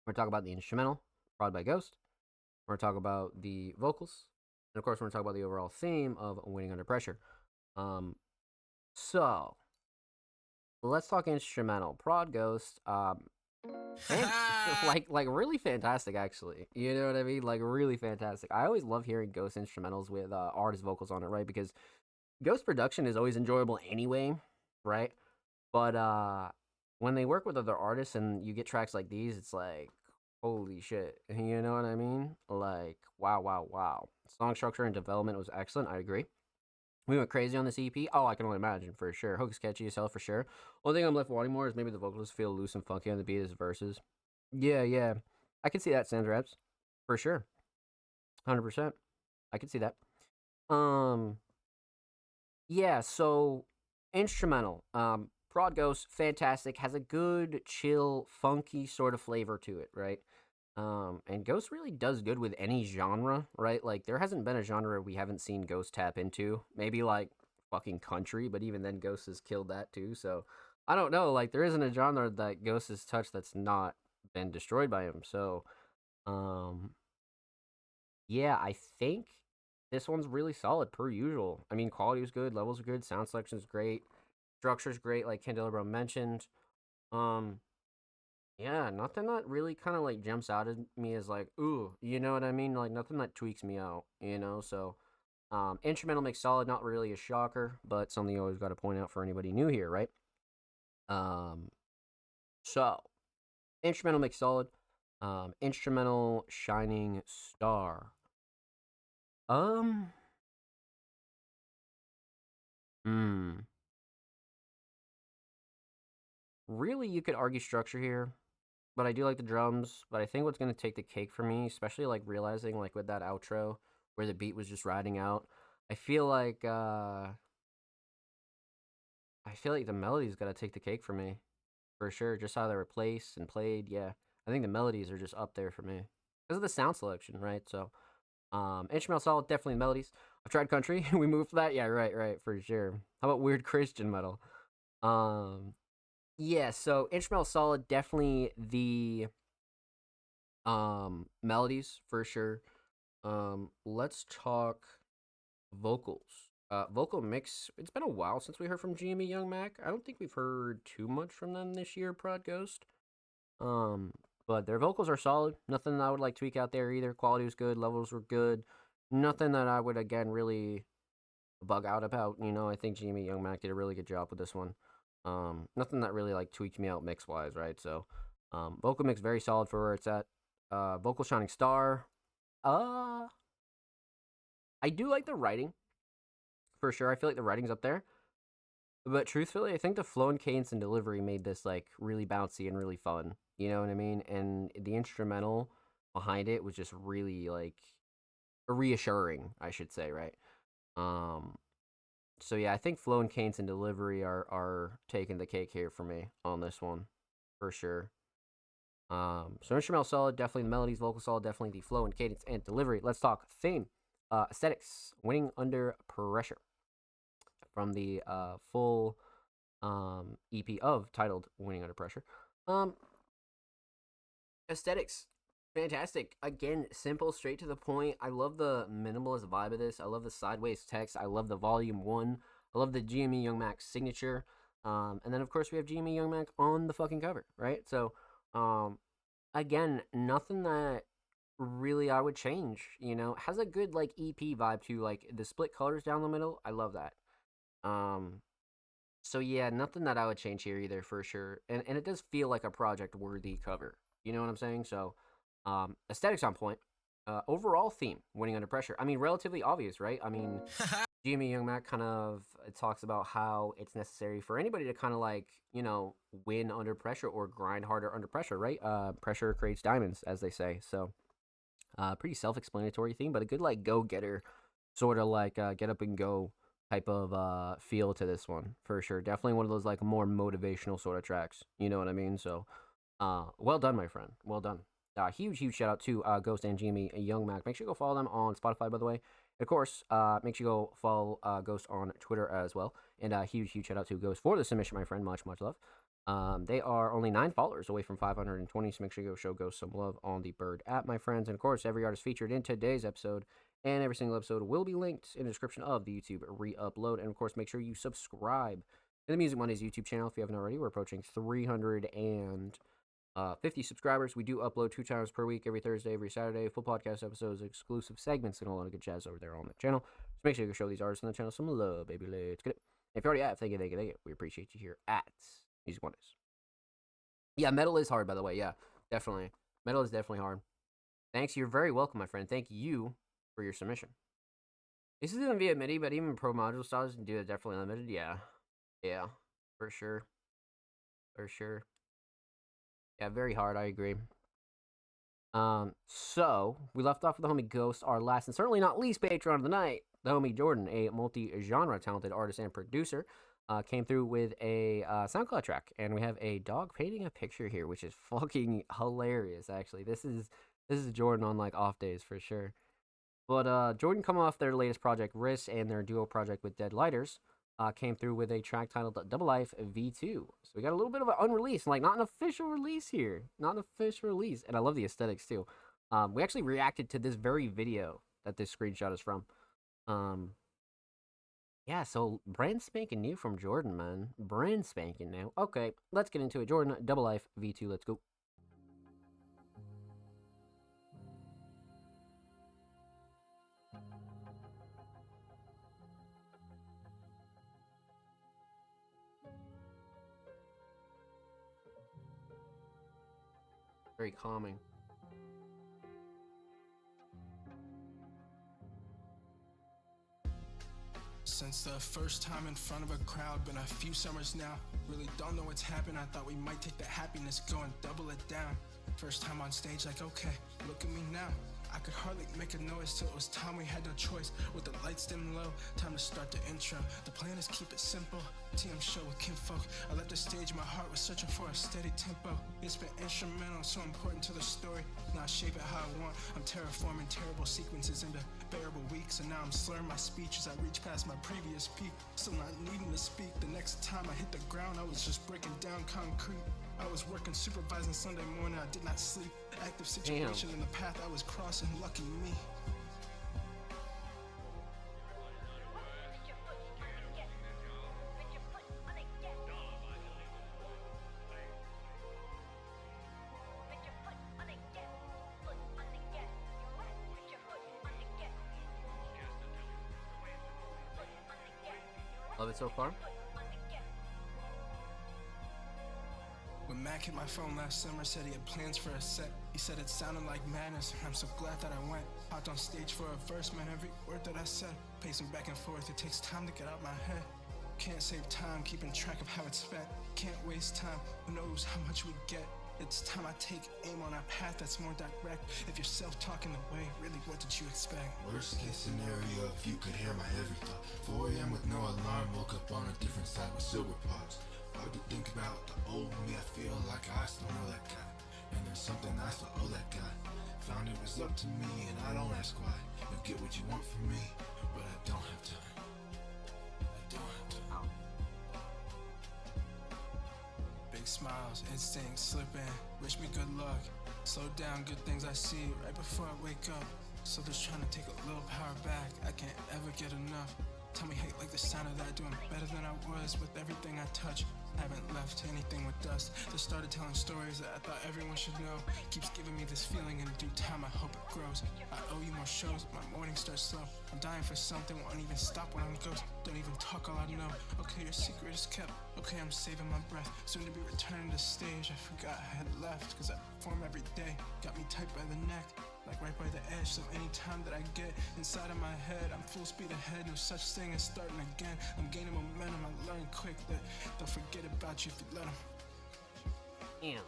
We're gonna talk about the instrumental, brought by Ghost. We're gonna talk about the vocals, and of course, we're gonna talk about the overall theme of Winning Under Pressure. So let's talk instrumental. Prod Ghost, and like really fantastic actually. You know what I mean? Like really fantastic. I always love hearing Ghost instrumentals with artist vocals on it, right? Because Ghost production is always enjoyable anyway, right? But when they work with other artists and you get tracks like these, it's like holy shit. You know what I mean? Like wow, wow, wow. Song structure and development was excellent. I agree. We went crazy on this EP. Oh, I can only imagine for sure. Hook is catchy as hell for sure. Only thing I'm left wanting more is maybe the vocals feel loose and funky on the beat as verses. Yeah, yeah. I can see that, Sans Raps. For sure. 100%. I can see that. Um, yeah, so instrumental. Prod Ghost, fantastic. Has a good, chill, funky sort of flavor to it, right? And Ghost really does good with any genre, right? Like there hasn't been a genre we haven't seen Ghost tap into. Maybe like fucking country, but even then Ghost has killed that too. So I don't know, like there isn't a genre that Ghost has touched that's not been destroyed by him. So um yeah, I think this one's really solid per usual. I mean, quality was good, levels are good, sound selection is great, structure's great, like Candelabro mentioned. Um, yeah, nothing that really kind of like jumps out at me as like, ooh, you know what I mean? Like nothing that tweaks me out, you know? So, instrumental makes solid, not really a shocker, but something you always got to point out for anybody new here, right? Um, so instrumental makes solid. Instrumental shining star. Um, hmm. Really, you could argue structure here, but I do like the drums. But I think what's gonna take the cake for me, especially like realizing like with that outro where the beat was just riding out, I feel like I feel like the melody's gotta take the cake for me for sure. Just how they were placed and played, yeah. I think the melodies are just up there for me because of the sound selection, right? So, instrumental solid, definitely the melodies. I've tried country. We moved for that, yeah, right, right, for sure. How about weird Christian metal? Um, yeah. So instrumental solid, definitely the melodies for sure. Let's talk vocals. Vocal mix. It's been a while since we heard from GME Young Mac. I don't think we've heard too much from them this year, Prod Ghost. Um, but their vocals are solid. Nothing that I would like tweak out there either. Quality was good, levels were good. Nothing that I would again really bug out about. You know, I think GME Young Mac did a really good job with this one. Nothing that really like tweaked me out mix wise, right? So, vocal mix very solid for where it's at. Vocal shining star. Uh, I do like the writing for sure. I feel like the writing's up there. But truthfully, I think the flow and cadence and delivery made this like really bouncy and really fun. You know what I mean? And the instrumental behind it was just really like reassuring, I should say, right? Um, so yeah, I think flow and cadence and delivery are taking the cake here for me on this one, for sure. So instrumental solid, definitely the melodies, vocal solid, definitely the flow and cadence and delivery. Let's talk theme, aesthetics, winning under pressure from the full EP of titled "Winning Under Pressure." Um, Aesthetics, fantastic. Again, simple, straight to the point. I love the minimalist vibe of this. I love the sideways text. I love the volume one. I love the GME Young Mac signature. And then of course we have GME Young Mac on the fucking cover, right? So, again, nothing that really I would change. You know, has a good like EP vibe too. Like the split colors down the middle. I love that. Um, so yeah, nothing that I would change here either for sure. And it does feel like a project worthy cover. You know what I'm saying? So, aesthetics on point. Overall theme, winning under pressure. I mean, relatively obvious, right? I mean, GME Young Mac kind of it talks about how it's necessary for anybody to kind of like, you know, win under pressure or grind harder under pressure, right? Pressure creates diamonds, as they say. So, pretty self-explanatory theme, but a good like go-getter, sort of like get up and go type of feel to this one for sure. Definitely one of those like more motivational sort of tracks. You know what I mean? So, well done, my friend. Well done. Huge shout out to Ghost and Jimmy Young Mac. Make sure you go follow them on Spotify, by the way. Of course, make sure you go follow Ghost on Twitter as well. And huge shout out to Ghost for the submission, my friend. Much love. They are only 9 followers away from 520, so make sure you go show Ghost some love on the Bird app, my friends. And of course, every artist featured in today's episode and every single episode will be linked in the description of the YouTube re-upload. And of course, make sure you subscribe in the Music Mondays YouTube channel. If you haven't already, we're approaching 350 subscribers. We do upload 2 times per week, every Thursday, every Saturday. Full podcast episodes, exclusive segments, and a lot of good jazz over there on the channel. So make sure you show these artists on the channel some love, baby. Let's get it. If you already have, thank you. We appreciate you here at Music Mondays. Yeah, metal is hard, by the way. Yeah, definitely. Metal is definitely hard. Thanks. You're very welcome, my friend. Thank you for your submission. This isn't via MIDI, but even pro module styles can do it definitely limited. Yeah. Yeah, for sure. For sure. Yeah, very hard. I agree. So we left off with the homie Ghost, our last and certainly not least patron of the night. The homie Jordan, a multi-genre talented artist and producer, came through with a SoundCloud track, and we have a dog painting a picture here, which is fucking hilarious. Actually, this is Jordan on like off days for sure. But Jordan, come off their latest project, Riss, and their duo project with Dead Lighters, came through with a track titled Double Life V2. So we got a little bit of an unreleased, like not an official release here. Not an official release. And I love the aesthetics too. We actually reacted to this very video that this screenshot is from. Yeah, so brand spanking new from Jordan, man. Brand spanking new. Okay, let's get into it. Jordan, Double Life V2, let's go. Very calming. Since the first time in front of a crowd, been a few summers now. Really don't know what's happened. I thought we might take that happiness, go and double it down. First time on stage, like okay, look at me now. I could hardly make a noise till it was time we had no choice. With the lights dim low, time to start the intro. The plan is keep it simple, TM show with kinfolk. I left the stage, my heart was searching for a steady tempo. It's been instrumental, so important to the story. Now I shape it how I want. I'm terraforming terrible sequences into bearable weeks. And now I'm slurring my speech as I reach past my previous peak. Still not needing to speak. The next time I hit the ground, I was just breaking down concrete. I was working supervising Sunday morning, I did not sleep. Active situation in the path I was crossing, lucky me. Love it so far. When Mac hit my phone last summer, said he had plans for a set. He said it sounded like madness. I'm so glad that I went. Hopped on stage for a verse, man, every word that I said. Pacing back and forth, it takes time to get out my head. Can't save time, keeping track of how it's spent. Can't waste time, who knows how much we get. It's time I take aim on a path that's more direct. If you're self-talking away, really what did you expect? Worst case scenario, if you could hear my every thought. 4 a.m. with no alarm, woke up on a different side with silver paws. Hard to think about the old me, I feel like I still know that guy. And there's something I still owe that guy. Found it was up to me and I don't ask why. You'll get what you want from me, but I don't have time. I don't have time. Big smiles, instincts slipping. Wish me good luck. Slow down, good things I see right before I wake up. So just trying to take a little power back. I can't ever get enough. Tell me hate like the sound of that, doing better than I was with everything I touch. Haven't left anything with dust. Just started telling stories that I thought everyone should know. Keeps giving me this feeling, in due time I hope it grows. I owe you more shows, my morning starts slow. I'm dying for something, won't even stop when I'm ghost. Don't even talk, all I know. Okay, your secret is kept. Okay, I'm saving my breath. Soon to be returning to stage. I forgot I had left, cause I perform every day. Got me tight by the neck, like right by the edge. So anytime that I get inside of my head, I'm full speed ahead. No such thing as starting again. I'm gaining momentum, I learn quick that they'll forget about you if you let them. Damn.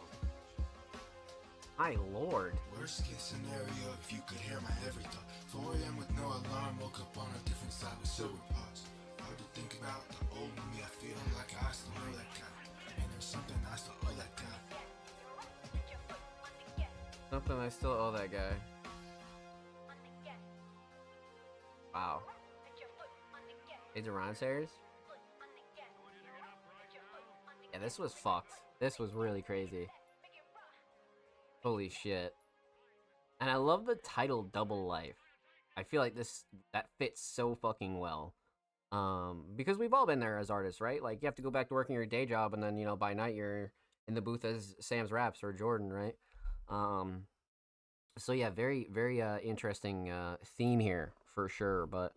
My lord. Worst case scenario, if you could hear my every thought. 4 a.m. with no alarm, woke up on a different side with silver paws. Hard to think about the old me, I feel like I still know that guy. And there's something I still owe that guy. Something I still owe that guy. Wow. Is it Rhyme Sayers? Yeah, this was fucked. This was really crazy. Holy shit. And I love the title Double Life. I feel like that fits so fucking well. Because we've all been there as artists, right? Like you have to go back to working your day job, and then by night you're in the booth as Sam's Raps or Jordan, right? Um, so yeah, very very interesting theme here for sure. But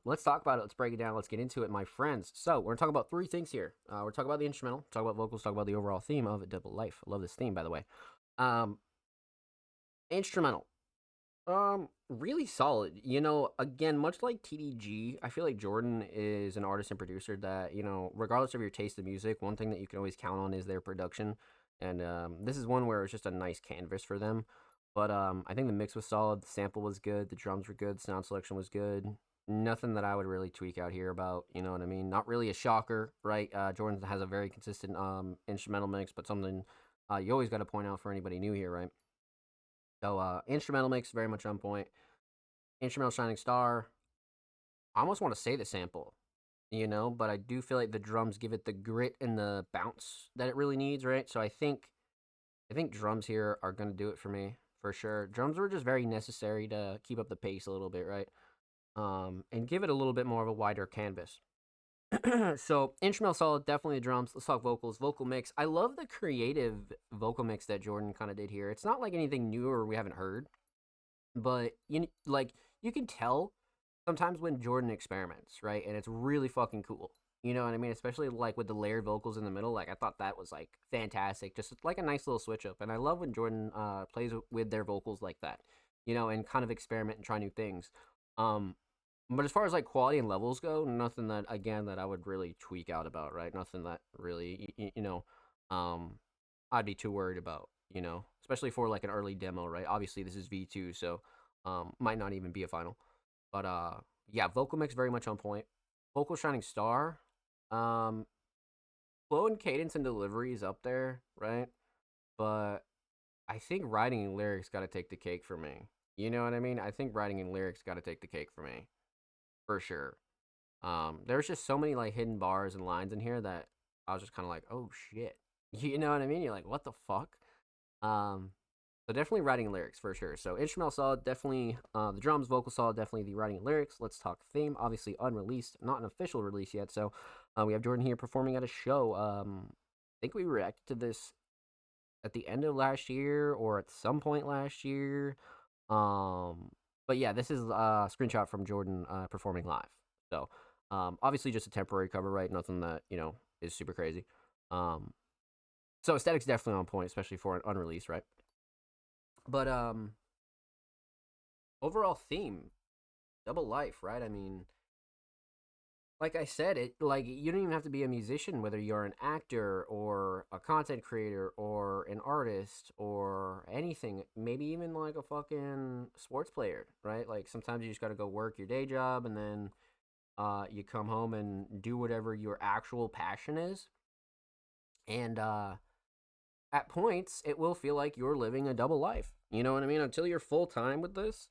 let's talk about it. Let's break it down. Let's get into it, my friends. So we're gonna talk about three things here. We're talking about the instrumental, talk about vocals, talk about the overall theme of A Double Life. I love this theme, by the way. Um, Instrumental. Really solid. Again, much like TDG, I feel like Jordan is an artist and producer that, regardless of your taste in music, one thing that you can always count on is their production. And this is one where it's just a nice canvas for them. But I think the mix was solid, the sample was good, the drums were good, sound selection was good. Nothing that I would really tweak out here about, you know what I mean? Not really a shocker, right? Jordan has a very consistent instrumental mix, but something you always got to point out for anybody new here, right? So instrumental mix very much on point. Instrumental Shining Star. I almost want to say the sample, but I do feel like the drums give it the grit and the bounce that it really needs, right? So I think drums here are gonna do it for me for sure. Drums were just very necessary to keep up the pace a little bit, right? And give it a little bit more of a wider canvas. So instrumental solid, definitely the drums. Let's talk vocals. Vocal mix. I love the creative vocal mix that Jordan kind of did here. It's not like anything new or we haven't heard, but you can tell sometimes when Jordan experiments, right? And it's really fucking cool. You know what I mean? Especially like with the layered vocals in the middle. Like I thought that was like fantastic. Just like a nice little switch up. And I love when Jordan plays with their vocals like that. And kind of experiment and try new things. But as far as like quality and levels go, nothing that again that I would really tweak out about, right? Nothing that really I'd be too worried about, especially for like an early demo, right? Obviously this is V2, so might not even be a final. But yeah, vocal mix very much on point. Vocal Shining Star, flow and cadence and delivery is up there, right? But I think writing and lyrics got to take the cake for me. You know what I mean? I think writing and lyrics got to take the cake for me, for sure. There's just so many like hidden bars and lines in here that I was just kind of like, oh shit, you know what I mean? You're like, what the fuck? So definitely writing and lyrics for sure. So instrumental solid, definitely the drums, vocal solid, definitely the writing and lyrics. Let's talk theme. Obviously unreleased, not an official release yet. So we have Jordan here performing at a show. I think we reacted to this at the end of last year or at some point last year. But yeah, this is a screenshot from Jordan performing live. So obviously just a temporary cover, right? Nothing that is super crazy. So aesthetics definitely on point, especially for an unreleased, right? But overall theme, Double Life, right? I mean, like I said, you don't even have to be a musician, whether you're an actor or a content creator or an artist or anything, maybe even like a fucking sports player, right? Like sometimes you just got to go work your day job and then you come home and do whatever your actual passion is. And at points, it will feel like you're living a double life. You know what I mean? Until you're full time with this,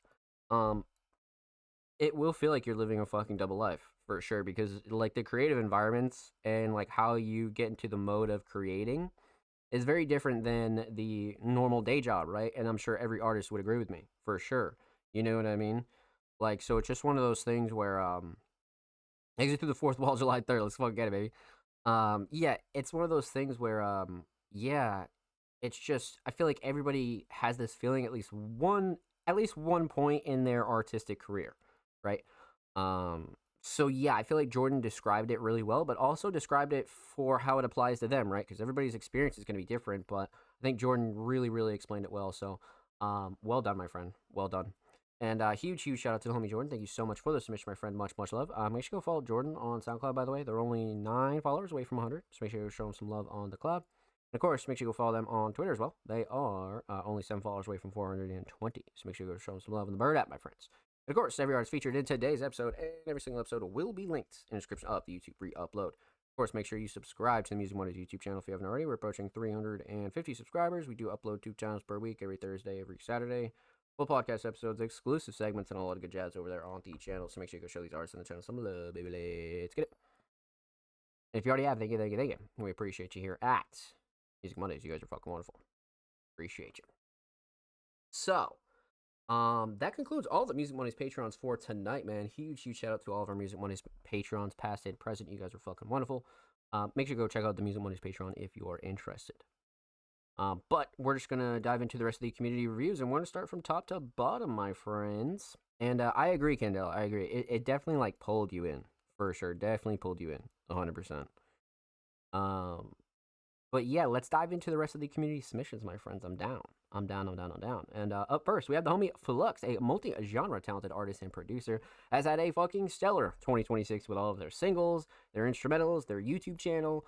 it will feel like you're living a fucking double life for sure. Because like the creative environments and like how you get into the mode of creating is very different than the normal day job, right? And I'm sure every artist would agree with me for sure. You know what I mean? Like, so it's just one of those things where exit through the fourth wall July 3rd. Let's fucking get it, baby. Yeah, it's one of those things where yeah, it's just I feel like everybody has this feeling at least one point in their artistic career, right? So yeah, I feel like Jordan described it really well, but also described it for how it applies to them, right? Because everybody's experience is going to be different, but I think Jordan really, really explained it well. So, well done, my friend. Well done. And huge shout out to the homie Jordan. Thank you so much for the submission, my friend. Much love. Make sure you go follow Jordan on SoundCloud, by the way. They're only 9 followers away from 100. So make sure you show them some love on the cloud. And of course, make sure you go follow them on Twitter as well. They are only 7 followers away from 420. So make sure you go show them some love on the Bird app, my friends. And of course, every artist featured in today's episode and every single episode will be linked in the description of the YouTube re-upload. Of course, make sure you subscribe to the Music Mondays YouTube channel if you haven't already. We're approaching 350 subscribers. We do upload 2 times per week, every Thursday, every Saturday. Full podcast episodes, exclusive segments, and a lot of good jazz over there on the channel. So make sure you go show these artists on the channel some love, baby. Let's get it. And if you already have, thank you. We appreciate you here at Music Mondays. You guys are fucking wonderful. Appreciate you. So, That concludes all the Music Money's Patreons for tonight, man. Huge shout out to all of our Music Money's Patreons, past and present. You guys are fucking wonderful. Make sure to go check out the Music Money's Patreon if you are interested. But we're just gonna dive into the rest of the community reviews, and we're gonna start from top to bottom, my friends. And I agree, Kendall. I agree. It definitely like pulled you in for sure. Definitely pulled you in, 100%. But yeah, let's dive into the rest of the community submissions, my friends. I'm down. And up first, we have the homie Flux, a multi-genre talented artist and producer, has had a fucking stellar 2026 with all of their singles, their instrumentals, their YouTube channel,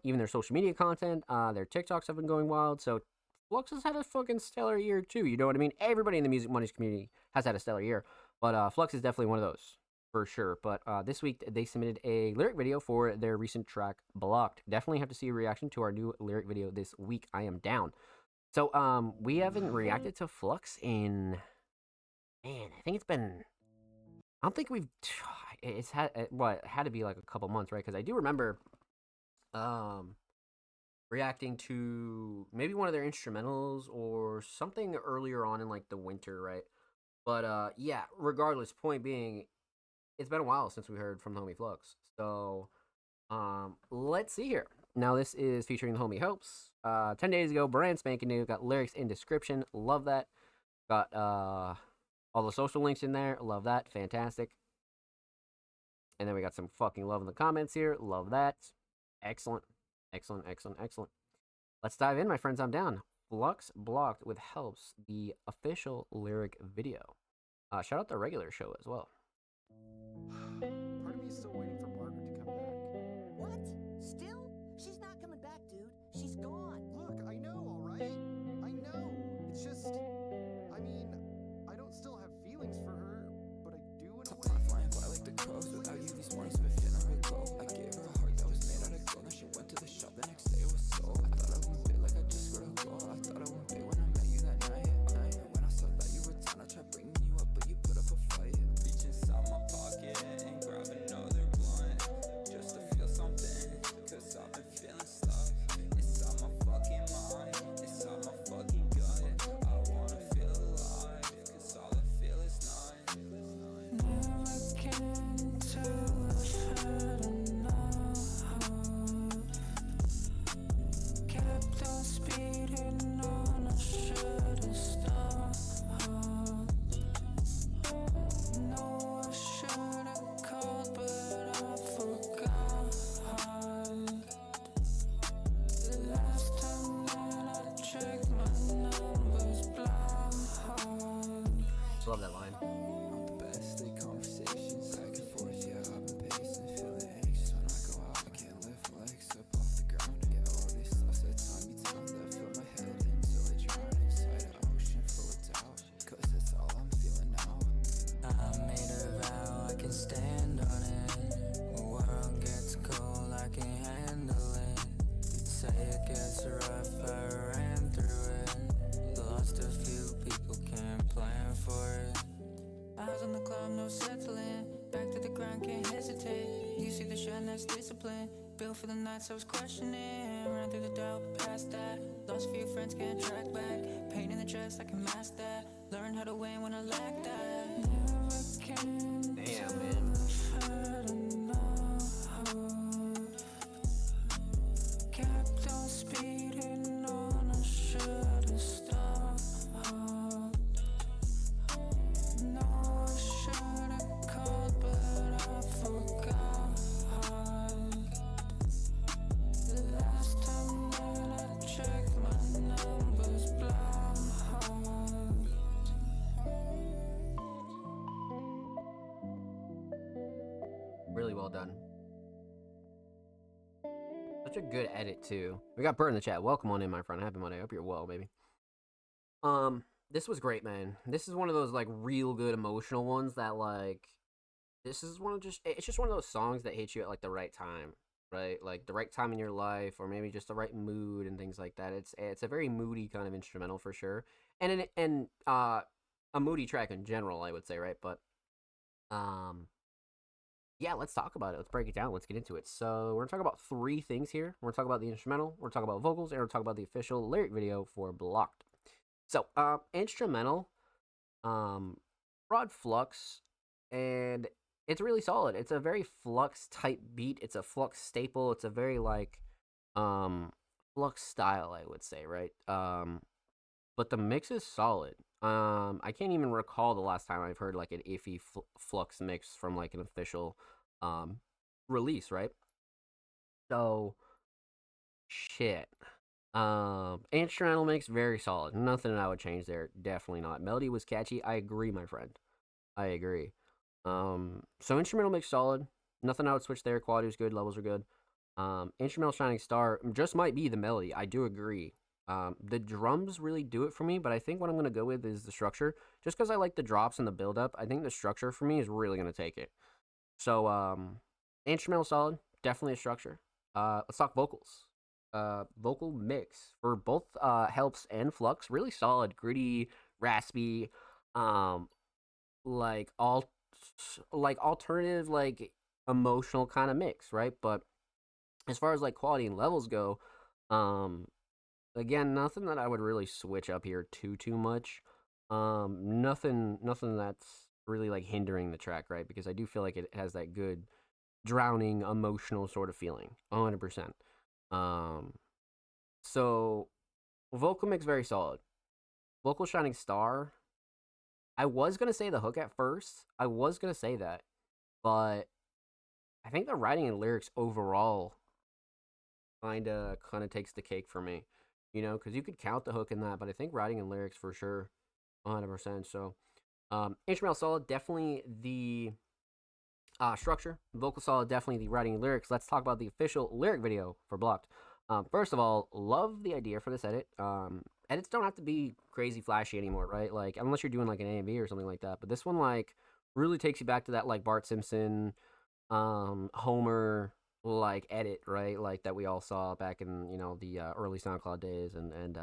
even their social media content. Their TikToks have been going wild. So Flux has had a fucking stellar year too. You know what I mean? Everybody in the Music Money's community has had a stellar year, but Flux is definitely one of those. For sure. But this week they submitted a lyric video for their recent track Blocked. Definitely have to see a reaction to our new lyric video this week. I am down. So we haven't reacted to Flux in, man, I think it's been, I don't think we've, it's had, it had to be like a couple months, right? Because I do remember reacting to maybe one of their instrumentals or something earlier on in like the winter, right? But yeah, regardless, point being, it's been a while since we heard from the homie Flux. So, let's see here. Now, this is featuring the homie Hopes. 10 days ago, brand spanking new. Got lyrics in description. Love that. Got all the social links in there. Love that. Fantastic. And then we got some fucking love in the comments here. Love that. Excellent. Let's dive in, my friends. I'm down. Flux Blocked with Helps, the official lyric video. Shout out the regular show as well. Part of me is still waiting for Margaret to come back. What? Still? She's not coming back, dude. She's gone. Look, I know, alright? I know. It's just, I mean, I don't still have feelings for her, but I do in a way. I'm flying by like the crows. Without you, these mornings been feeling real cold. I gave her a heart that was made out of gold. Now she went to the shop the next day, it was sold. I thought I wouldn't pay like I just scored a goal. I thought I wouldn't pay when I met you that night. When I saw that you were down, I tried bringing you up, but you put up a fight. Reach inside my pocket and grab another blunt just to feel something, cause I've been feeling stuck inside my fucking mind, inside my fucking gut. I wanna feel alive, cause all I feel is night. Never can tell I've had enough. Kept on speeding on, I should've stopped. No, I should've called, but I forgot. The last time that I checked, my numbers blocked. Love that line. I'm the best at conversations, back and forth, yeah, I've been pacing, feeling anxious when I go out, I can't lift my legs up off the ground, yeah, all these thoughts that time be telling that fill my head until I drown inside an ocean full of doubt, cause that's all I'm feeling now. I made a vow, I can stand on it, the world gets cold, I can handle it, say it gets rough, I ran through it, lost a few people, can't plan for it. Eyes on the cloud, no settling. Back to the grind, can't hesitate. You see the shine, that's discipline. Built for the nights I was questioning. Ran through the doubt, past that. Lost a few friends, can't track back. Pain in the chest, I can mask that. Learn how to win when I lack that. Never can. Damn, man. Had enough. Kept on speeding on, I should've stopped. No, I should've called, but I forgot. The last time that I checked, my numbers blocked. Really well done. Such a good edit too. We got Bert in the chat. Welcome on in, my friend. Happy Monday. Hope you're well, baby. This was great, man. This is one of those like real good emotional ones that like this is one of it's just one of those songs that hits you at like the right time, right? Like the right time in your life, or maybe just the right mood and things like that. It's a very moody kind of instrumental for sure, and a moody track in general, I would say, right? But yeah, let's talk about it. Let's break it down. Let's get into it. So we're gonna talk about three things here. We're gonna talk about the instrumental, we're gonna talk about vocals, and we're gonna talk about the official lyric video for Blocked. So instrumental, Broad Flux, and it's really solid. It's a very Flux type beat. It's a Flux staple. It's a very like um Flux style, I would say, right? But the mix is solid. I can't even recall the last time I've heard like an iffy Flux mix from like an official um release, right? So shit. Instrumental mix very solid. Nothing I would change there. Definitely not. Melody was catchy. I agree, my friend. I agree. So instrumental mix solid. Nothing I would switch there. Quality was good. Levels are good. Instrumental Shining Star just might be the melody. I do agree. The drums really do it for me, but I think what I'm gonna go with is the structure. Just because I like the drops and the build up, I think the structure for me is really gonna take it. So instrumental solid, definitely a structure. Let's talk vocals. Vocal mix for both Helps and Flux, really solid, gritty, raspy, um, like all like alternative, like emotional kind of mix, right? But as far as like quality and levels go, um, again, nothing that I would really switch up here too much. Nothing that's really like hindering the track, right? Because I do feel like it has that good drowning emotional sort of feeling, 100%. Um, so vocal mix very solid. Vocal Shining Star. I was gonna say the hook at first. I was gonna say that, but I think the writing and lyrics overall kind of takes the cake for me. You know, because you could count the hook in that, but I think writing and lyrics for sure, 100%. So, instrumental solid, definitely the structure. Vocal solid, definitely the writing and lyrics. Let's talk about the official lyric video for Blocked. First of all, love the idea for this edit. Edits don't have to be crazy flashy anymore, right? Like, unless you're doing like an AMV or something like that. But this one, like, really takes you back to that like Bart Simpson, Homer like edit, right? Like that we all saw back in the early SoundCloud days, and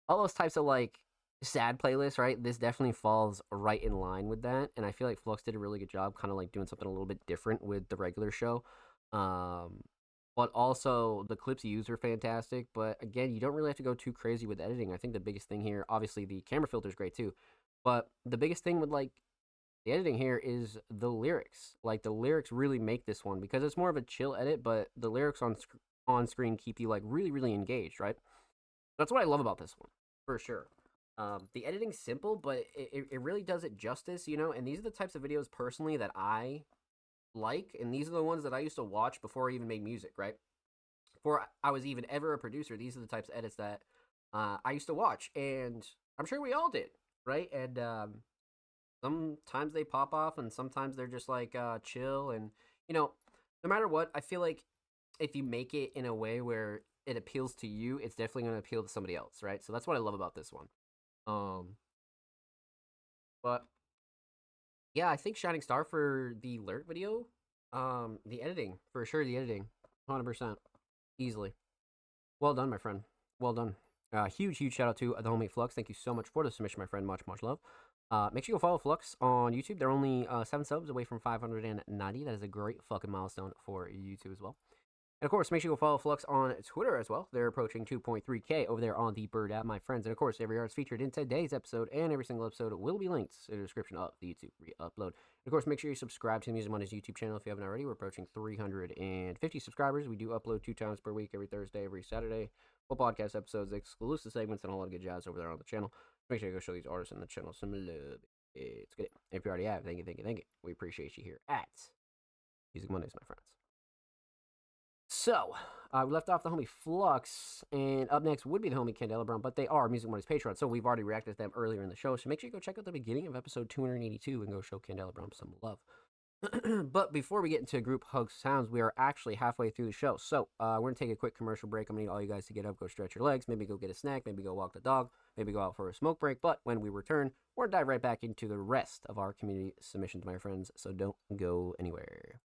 all those types of like sad playlists, right? This definitely falls right in line with that, and I feel like Flux did a really good job, kind of like doing something a little bit different with the regular show. But also the clips used are fantastic. But again, you don't really have to go too crazy with editing. I think the biggest thing here, obviously, the camera filter is great too, but the biggest thing with like the editing here is the lyrics. Like the lyrics really make this one because it's more of a chill edit, but the lyrics on screen keep you like really engaged, right? That's what I love about this one for sure. The editing's simple, but it really does it justice, you know. And these are the types of videos personally that I like, and these are the ones that I used to watch before I even made music, right? Before I was even ever a producer, these are the types of edits that I used to watch, and I'm sure we all did, right? And sometimes they pop off, and sometimes they're just like chill, and no matter what, I feel like if you make it in a way where it appeals to you, it's definitely going to appeal to somebody else, right? So that's what I love about this one. But yeah, I think Shining Star for the lyric video. The editing for sure. The editing, 100%, easily. Well done, my friend. Well done. Huge shout out to the homie Flux. Thank you so much for the submission, my friend. Much love. Make sure you go follow Flux on YouTube. They're only 7 subs away from 590. That is a great fucking milestone for YouTube as well. And of course, make sure you go follow Flux on Twitter as well. They're approaching 2.3K over there on the Bird app, my friends. And of course, every artist featured in today's episode and every single episode will be linked in the description of the YouTube re-upload. And of course, make sure you subscribe to the Music Mondays YouTube channel if you haven't already. We're approaching 350 subscribers. We do upload 2 times per week, every Thursday, every Saturday. Full podcast episodes, exclusive segments, and a lot of good jazz over there on the channel. Make sure you go show these artists in the channel some love. It's good. If you already have, thank you. We appreciate you here at Music Mondays, my friends. So, we left off the homie Flux, and up next would be the homie Candela Brown, but they are Music Mondays Patreon, so we've already reacted to them earlier in the show, so make sure you go check out the beginning of episode 282 and go show Candela Brown some love. But before we get into group hug sounds, we are actually halfway through the show, so we're going to take a quick commercial break. I'm going to need all you guys to get up, go stretch your legs, maybe go get a snack, maybe go walk the dog, maybe go out for a smoke break, but when we return, we're going to dive right back into the rest of our community submissions, my friends, so don't go anywhere.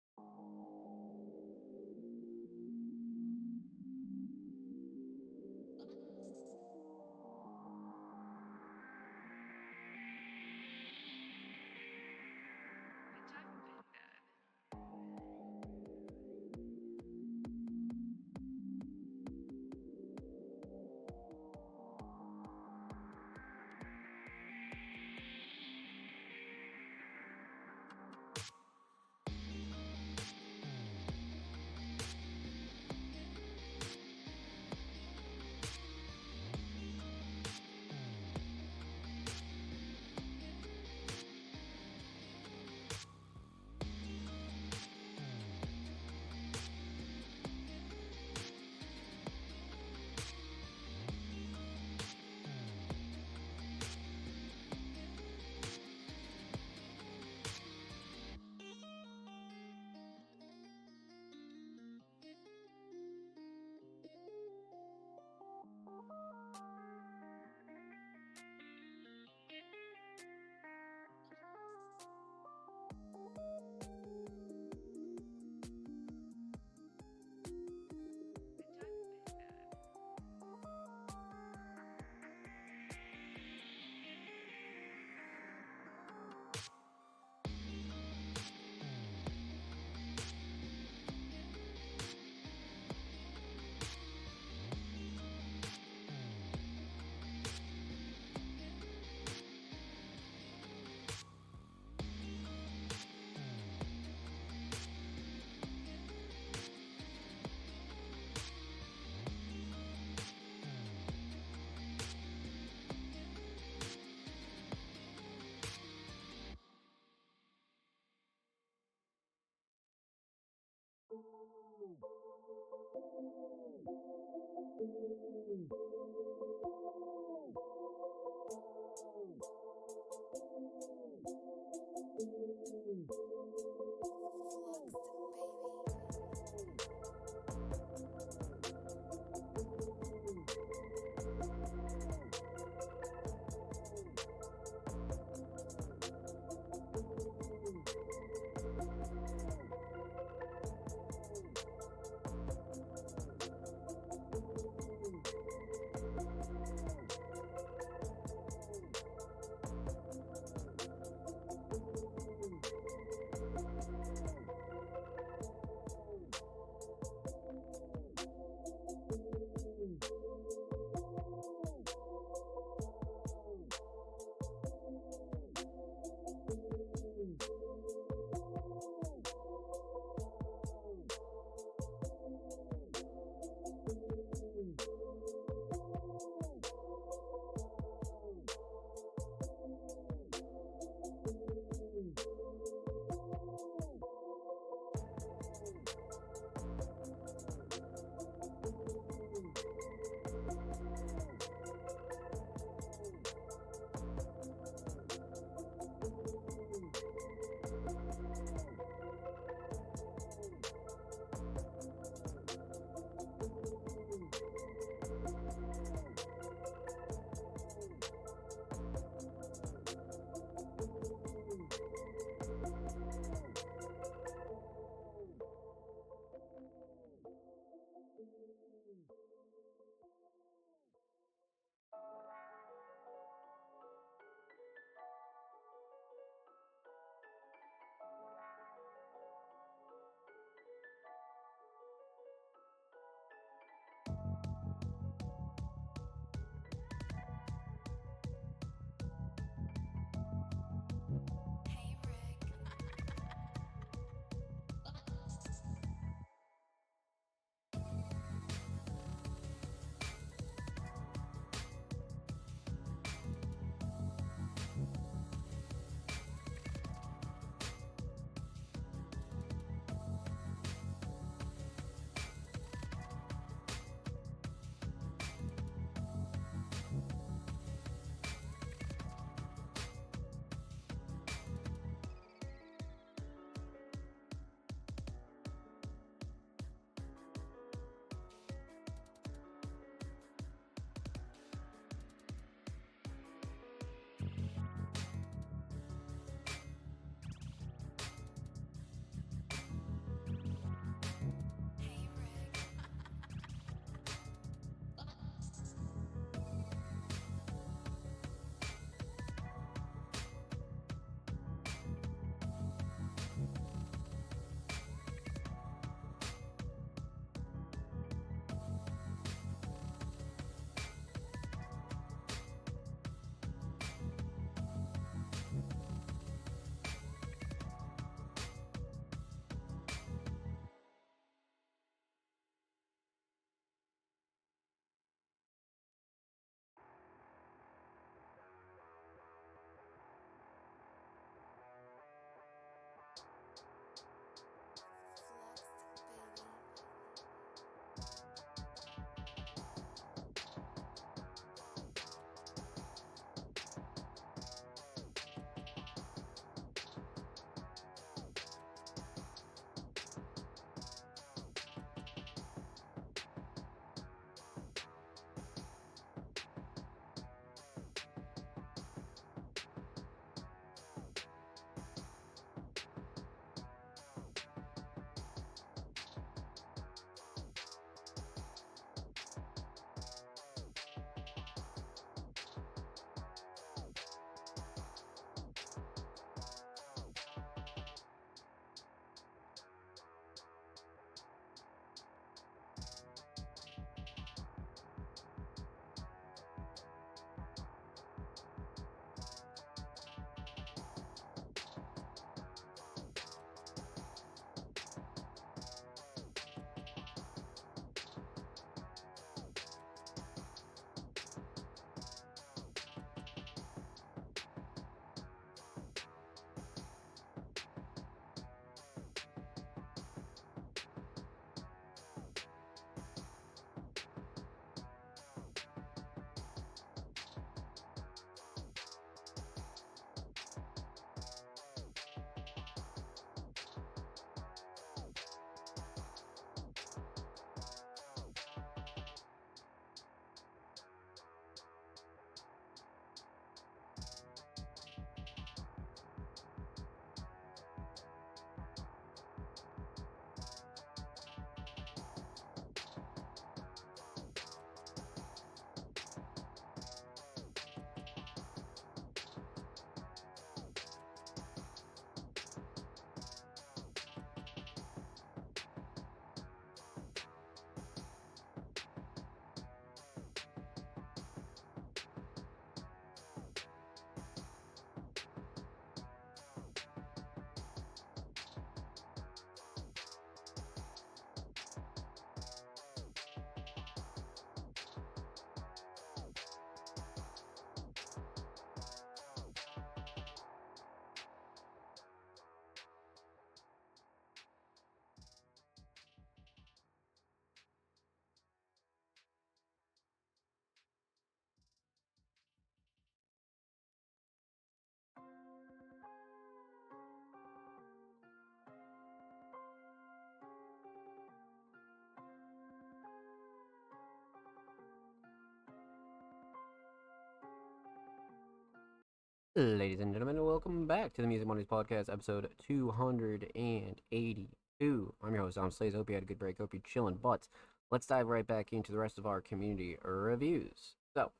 Ladies and gentlemen, welcome back to the Music Mondays Podcast, episode 282. I'm your host, Tom Slays. Hope you had a good break. Hope you're chilling. But let's dive right back into the rest of our community reviews. So,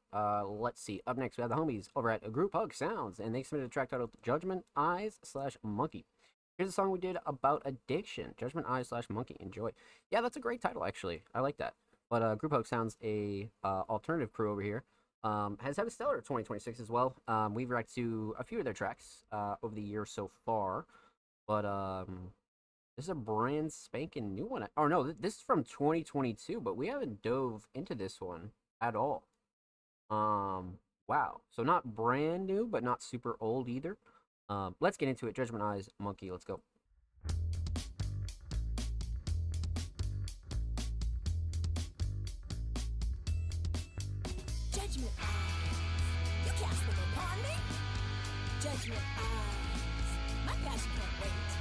let's see. Up next, we have the homies over at Group Hug Sounds, and they submitted a track titled Judgment Eyes / Monkey. Here's a song we did about addiction. Judgment Eyes / Monkey. Enjoy. Yeah, that's a great title, actually. I like that. But Group Hug Sounds, a alternative crew over here, has had a stellar 2026 as well. We've reacted to a few of their tracks over the year so far, but this is a brand spanking new one. Oh no, this is from 2022, but we haven't dove into this one at all. Wow. So not brand new, but not super old either. Let's get into it. Judgment Eyes, Monkey. Let's go. Judgment eyes, you cast them upon me. Judgment eyes, my passion can't wait.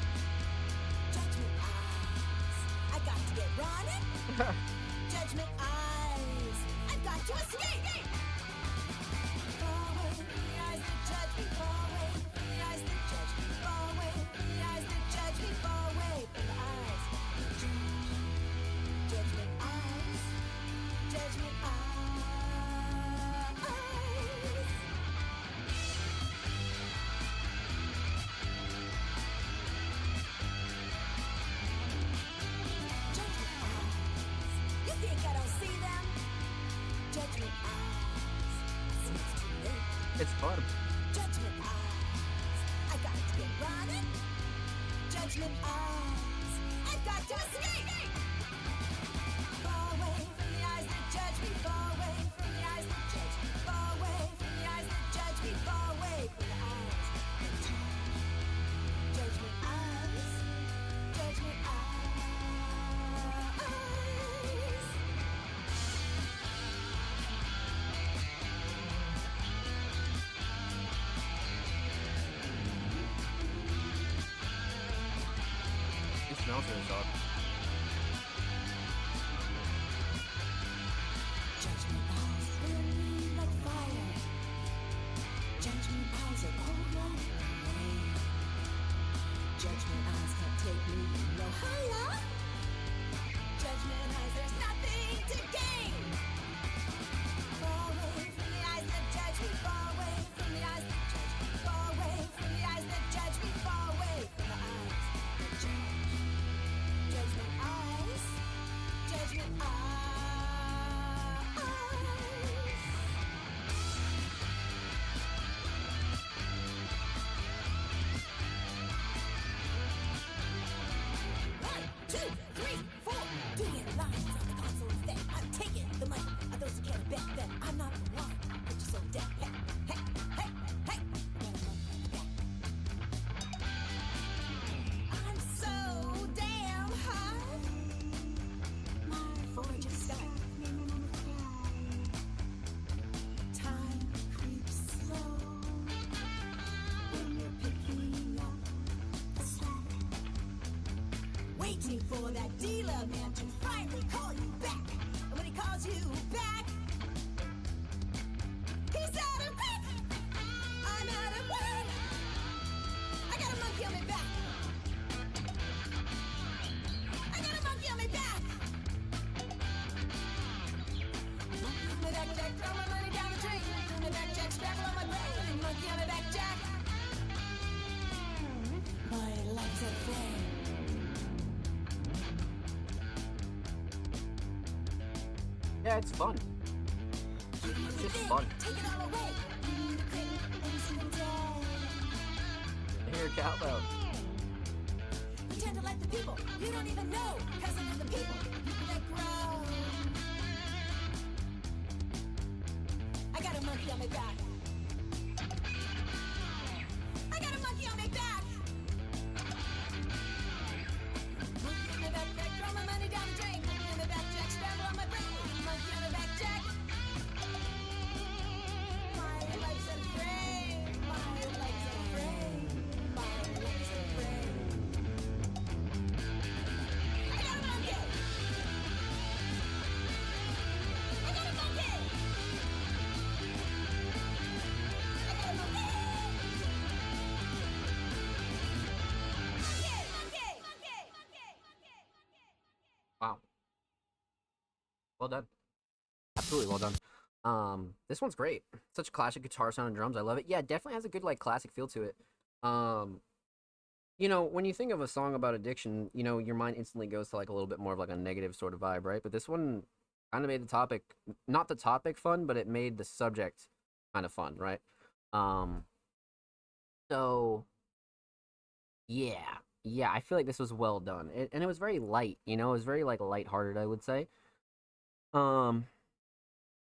Judgment eyes, I got to get running. Judgment eyes, I've got to escape. Far away from the eyes that judge me. Far away from the eyes that judge me. Far away from the eyes that judge me. Far away from the eyes that judge me. Judgment eyes, judgment eyes. Judgment eyes, see it's too late. It's fun. Judgment eyes, I got to get running. Judgment eyes, I've got to escape. Far away from the eyes that judge me. Far away from the eyes that judge me. Far away from the eyes that judge me. Far away from the eyes that judge me. Judgment eyes, judgment eyes. It smells really soft. Judgment eyes burn me like fire. Judgment eyes are cold like rain. Judgment eyes can't take me no higher. Judgment eyes, there's nothing to gain. Far away from the eyes that judge me. Far away from the eyes that judge me. Far away from the eyes that judge me. Far away from the eyes that judge me. Judgment eyes, judgment eyes. One, two, three, four. Doing lines on the console instead. I'm taking the money of those who can't bet that I'm not the one. But you're so dead. Hey, hey, hey, hey. I'm so damn high. My forge is stuck. Time creeps slow when you're picking up the slack. Waiting for that dealer man to finally call you back. And when he calls you back, he's out of breath. I'm out of word. I got a monkey on my back. I got a monkey on my back. Monkey on my back, Jack. Throw my money down the drain. Monkey on my back, Jack. Scrabble on my brain. Monkey on my back, Jack. My life's a flame. Yeah, it's fun. It's just fun. Take it all away. Every single day. I hear a cow bell. Pretend to like the people you don't even know. Cousin of the people, people that grow. I got a monkey on my back. I got a monkey on my back. Monkey on my back, Jack. Throw my money down the drain. Monkey on my back, Jack. Scramble on my brain. Monkey on my back, Jack. My life's a frame. My life's a frame. My life's a frame. I got a monkey. I got a monkey. Well done. Absolutely well done. This one's great. Such classic guitar sound and drums. I love it. Yeah, it definitely has a good like classic feel to it. Um, when you think of a song about addiction, your mind instantly goes to like a little bit more of like a negative sort of vibe, right? But this one kind of made the topic, not the topic fun, but it made the subject kind of fun, right? Um, so yeah, yeah, I feel like this was well done, and it was very light. It was very like lighthearted, I would say. Um,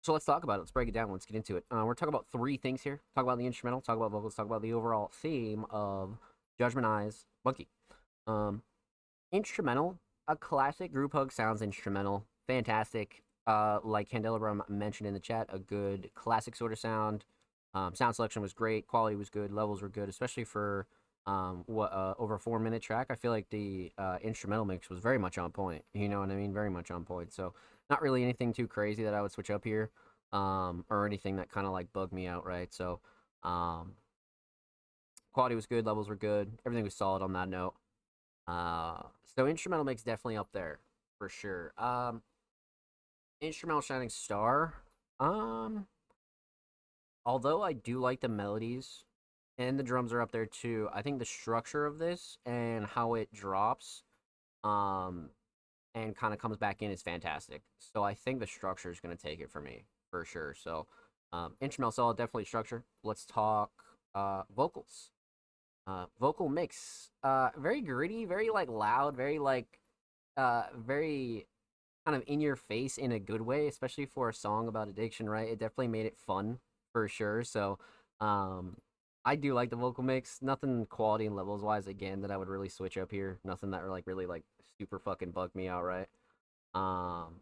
so let's talk about it. Let's break it down. Let's get into it. We're talking about three things here. Talk about the instrumental. Talk about vocals. Talk about the overall theme of Judgment Eyes Monkey. Um, Instrumental, a classic group hug sounds instrumental, fantastic. Like Candelabrum mentioned in the chat, a good classic sort of sound. Sound selection was great, quality was good, levels were good, especially for over a 4 minute track. I feel like the instrumental mix was very much on point. You know what I mean? Very much on point. So not really anything too crazy that I would switch up here, or anything that kind of like bugged me out, right? So quality was good, levels were good, everything was solid on that note. So instrumental mix definitely up there for sure. Instrumental shining star. Although I do like the melodies and the drums are up there too, I think the structure of this and how it drops, and kind of comes back in is fantastic. So I think the structure is going to take it for me for sure. So instrumental solid, definitely structure. Let's talk vocals. Vocal mix, very gritty, very like loud, very like very kind of in your face in a good way, especially for a song about addiction, right? It definitely made it fun for sure. So I do like the vocal mix. Nothing quality and levels wise again that I would really switch up here. Nothing that like really like super fucking bugged me out, right? Um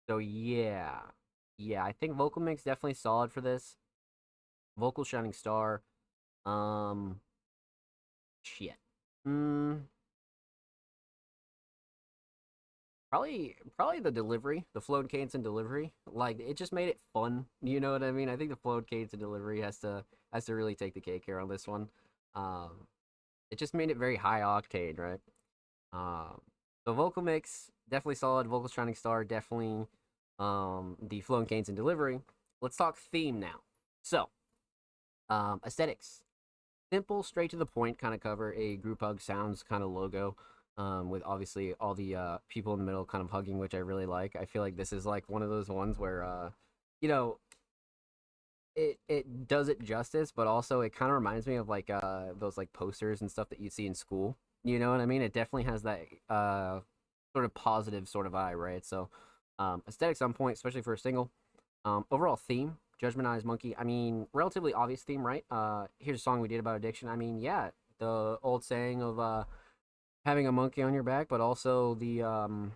so yeah. Yeah, I think vocal mix definitely solid for this. Vocal shining star. Um Shit. Mm, probably the delivery, the flow cadence and delivery. Like it just made it fun. You know what I mean? I think the flow cadence and delivery has to really take the cake here on this one. Um, it just made it very high octane, right? Um, the vocal mix definitely solid. Vocal shining star definitely. The flow and cadence and delivery. Let's talk theme now. So, aesthetics. Simple, straight to the point kind of cover, a group hug sounds kind of logo, with obviously all the people in the middle kind of hugging, which I really like. I feel like this is like one of those ones where you know it does it justice, but also it kind of reminds me of like those like posters and stuff that you see in school. You know what I mean? It definitely has that sort of positive sort of eye, right? So aesthetics on point, especially for a single. Overall theme, Judgment Eyes Monkey. I mean, relatively obvious theme, right? Here's a song we did about addiction. I mean, yeah, the old saying of having a monkey on your back, but also the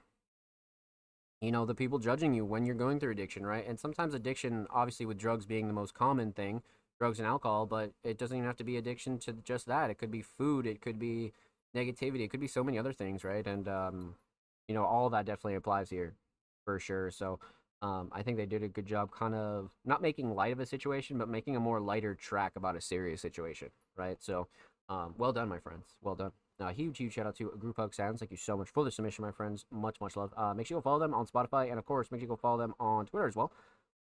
people judging you when you're going through addiction, right? And sometimes addiction, obviously with drugs being the most common thing, drugs and alcohol, but it doesn't even have to be addiction to just that. It could be food, it could be negativity, it could be so many other things, right? And all of that definitely applies here for sure. So I think they did a good job kind of not making light of a situation, but making a more lighter track about a serious situation, right? So well done, my friends. Well done. Huge shout out to Group Hug Sounds. Thank you so much for the submission, my friends. Much love. Make sure you go follow them on Spotify, and of course, make sure you go follow them on Twitter as well.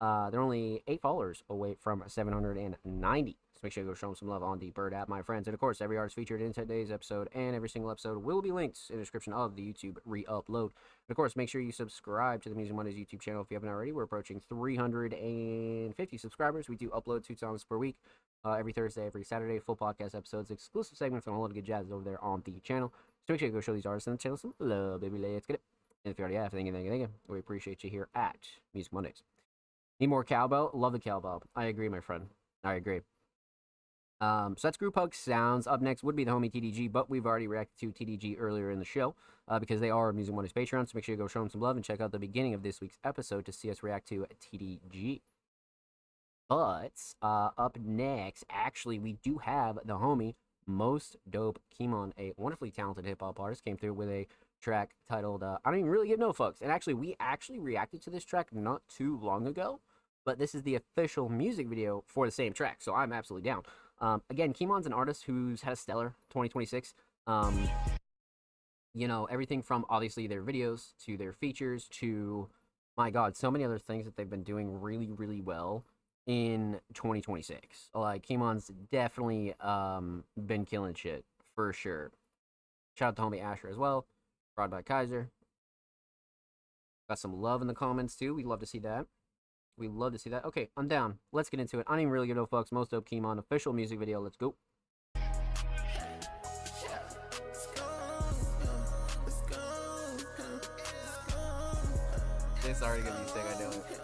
They're only 8 followers away from 790. So make sure you go show them some love on the Bird app, my friends. And of course, every artist featured in today's episode and every single episode will be linked in the description of the YouTube re-upload. And of course, make sure you subscribe to the Music Mondays YouTube channel if you haven't already. We're approaching 350 subscribers. We do upload 2 times per week, every Thursday, every Saturday, full podcast episodes, exclusive segments, and a lot of good jazz over there on the channel. So make sure you go show these artists on the channel some love, baby. Let's get it. And if you already have, thank you. We appreciate you here at Music Mondays. Need more cowbell? Love the cowbell. I agree, my friend. I agree. So that's Group Hug Sounds. Up next would be the homie TDG, but we've already reacted to TDG earlier in the show because they are Music Mondays Patreon. So make sure you go show them some love and check out the beginning of this week's episode to see us react to TDG. But up next, actually, we do have the homie Most Dope Kimon, a wonderfully talented hip hop artist, came through with a track titled I Don't Even Really Give No Fucks. And actually, we reacted to this track not too long ago, but this is the official music video for the same track, so I'm absolutely down. Again, Kimon's an artist who's had a stellar 2026. Everything from obviously their videos to their features to my God, so many other things that they've been doing really, really well in 2026. Like Kimon's definitely been killing shit for sure. Shout out to homie Asher as well. Brought by Kaiser. Got some love in the comments too. We love to see that. We love to see that. Okay, I'm down. Let's get into it. I don't even really give no fucks. Most dope Kimon official music video. Let's go. This already gonna be sick. I know it.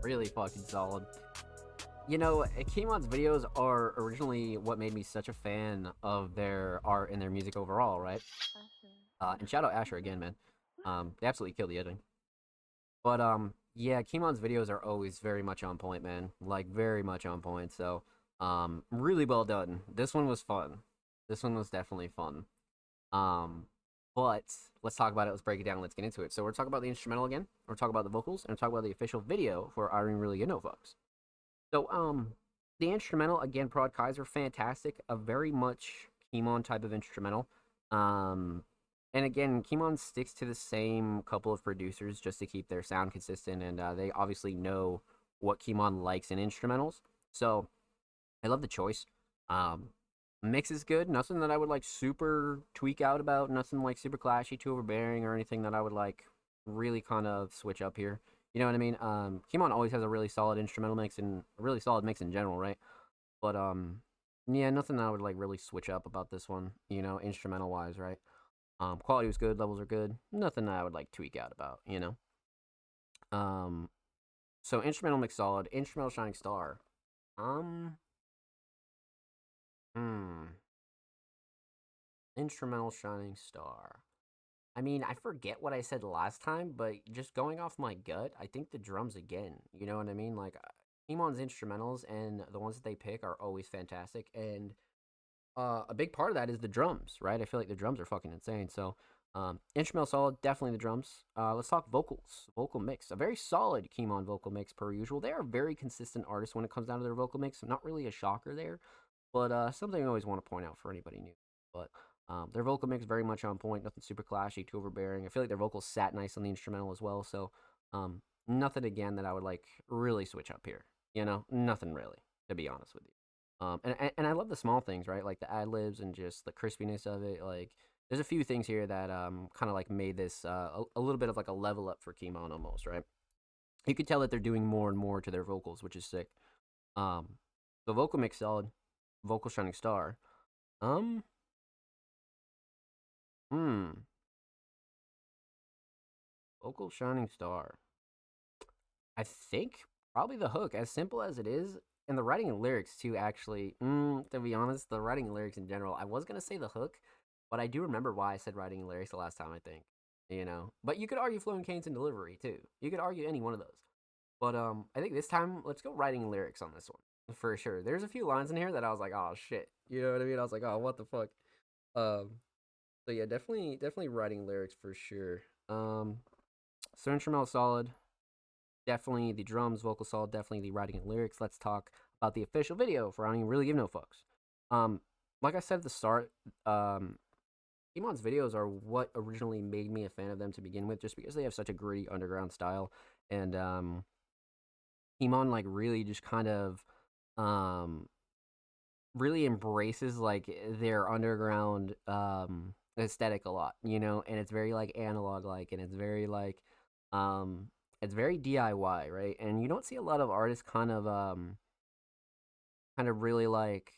Really fucking solid. You know, Kimon's videos are originally what made me such a fan of their art and their music overall, right? And shout out Asher again, man. They absolutely killed the editing. But yeah, Kimon's videos are always very much on point, man. Like very much on point. So really well done. This one was fun. This one was definitely fun. But let's talk about it. Let's break it down. Let's get into it. So we're talking about the instrumental again. We're talking about the vocals, and we're talking about the official video for I Don't Really Get No Fucks. So the instrumental again, Prod Kaiser, fantastic. A very much Kimon type of instrumental. And again, Kimon sticks to the same couple of producers just to keep their sound consistent, and they obviously know what Kimon likes in instrumentals. So I love the choice. Mix is good. Nothing that I would like super tweak out about. Nothing like super clashy, too overbearing, or anything that I would like really kind of switch up here. You know what I mean? Kimon always has a really solid instrumental mix and a really solid mix in general, right? But yeah, nothing that I would like really switch up about this one. You know, instrumental wise, right? Quality was good. Levels are good. Nothing that I would like tweak out about. You know. So instrumental mix solid. Instrumental Shining Star. Instrumental Shining Star. I mean, I forget what I said last time, but just going off my gut, I think the drums again. You know what I mean? Like, Kimon's instrumentals and the ones that they pick are always fantastic. And a big part of that is the drums, right? I feel like the drums are fucking insane. So, instrumental solid, definitely the drums. Let's talk vocals. Vocal mix. A very solid Kimon vocal mix per usual. They are very consistent artists when it comes down to their vocal mix. Not really a shocker there. But something I always want to point out for anybody new. But their vocal mix very much on point. Nothing super clashy, too overbearing. I feel like their vocals sat nice on the instrumental as well. So nothing again that I would like really switch up here. You know, nothing really, to be honest with you. And I love the small things, right? Like the ad libs and just the crispiness of it. Like there's a few things here that kind of like made this a little bit of like a level up for Kimon almost, right? You could tell that they're doing more and more to their vocals, which is sick. The vocal mix solid. Vocal Shining Star. Vocal Shining Star. I think probably the hook, as simple as it is, and the writing and lyrics too. Actually, to be honest, the writing and lyrics in general. I was gonna say the hook, but I do remember why I said writing and lyrics the last time. I think, but you could argue flowing cadence and delivery too. You could argue any one of those. But I think this time let's go writing and lyrics on this one for sure. There's a few lines in here that I was like, oh shit, you know what I mean? I was like, oh, what the fuck. So yeah, definitely writing lyrics for sure. So instrumental solid, definitely the drums, vocal solid, definitely the writing and lyrics. Let's talk about the official video for I Don't Even Really Give No Fucks. Like I said at the start, Iman's videos are what originally made me a fan of them to begin with, just because they have such a gritty underground style, and Iman like really just kind of really embraces like their underground aesthetic a lot, and it's very like analog like, and it's very like it's very DIY, right? And you don't see a lot of artists kind of really like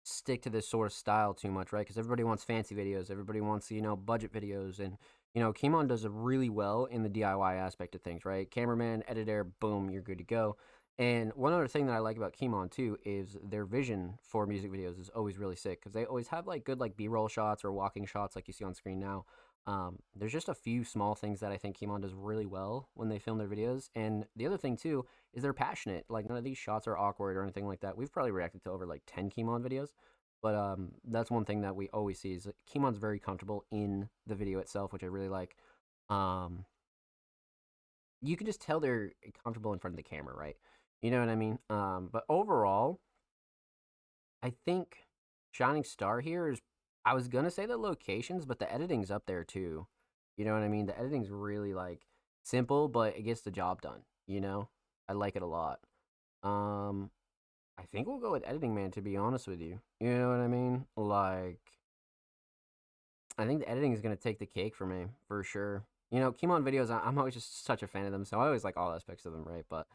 stick to this sort of style too much, right? Because everybody wants fancy videos, everybody wants budget videos, and Kimon does it really well in the DIY aspect of things, right? Cameraman, editor, boom, you're good to go. And one other thing that I like about Kimon too is their vision for music videos is always really sick, because they always have like good like B-roll shots or walking shots like you see on screen now. There's just a few small things that I think Kimon does really well when they film their videos. And the other thing too is they're passionate. Like none of these shots are awkward or anything like that. We've probably reacted to over like 10 Kimon videos, but that's one thing that we always see is Kimon's very comfortable in the video itself, which I really like. You can just tell they're comfortable in front of the camera, right? You know what I mean? But overall, I think Shining Star here is, I was gonna say the locations, but the editing's up there too. You know what I mean? The editing's really like simple, but it gets the job done. I like it a lot. I think we'll go with Editing Man, to be honest with you. You know what I mean? Like, I think the editing is gonna take the cake for me for sure. Kimon videos, I'm always just such a fan of them, so I always like all aspects of them, right? But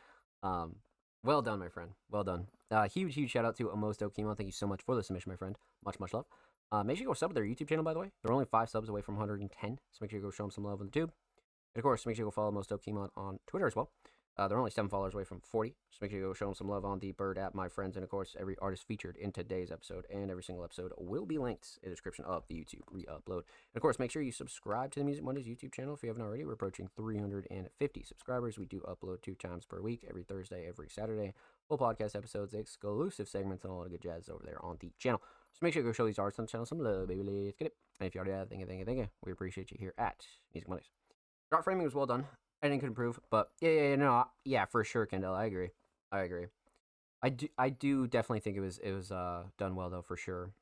well done, my friend. Well done. Huge shout out to Amosto Kimon. Thank you so much for the submission, my friend. Much love. Make sure you go sub to their YouTube channel, by the way. They're only 5 subs away from 110, so make sure you go show them some love on the tube. And of course, make sure you go follow Amosto Kimon on Twitter as well. They're only 7 followers away from 40, so make sure you go show them some love on the Bird app, my friends. And of course, every artist featured in today's episode and every single episode will be linked in the description of the YouTube re-upload. And of course, make sure you subscribe to the Music Mondays YouTube channel if you haven't already. We're approaching 350 subscribers. We do upload 2 times per week, every Thursday, every Saturday. Full podcast episodes, exclusive segments, and a lot of good jazz over there on the channel. So make sure you go show these artists on the channel some love, baby. Let's get it. And if you already have, thank you. We appreciate you here at Music Mondays. Shot framing was well done. Editing could improve, but yeah, for sure, Kendall. I agree. I do definitely think it was done well though, for sure.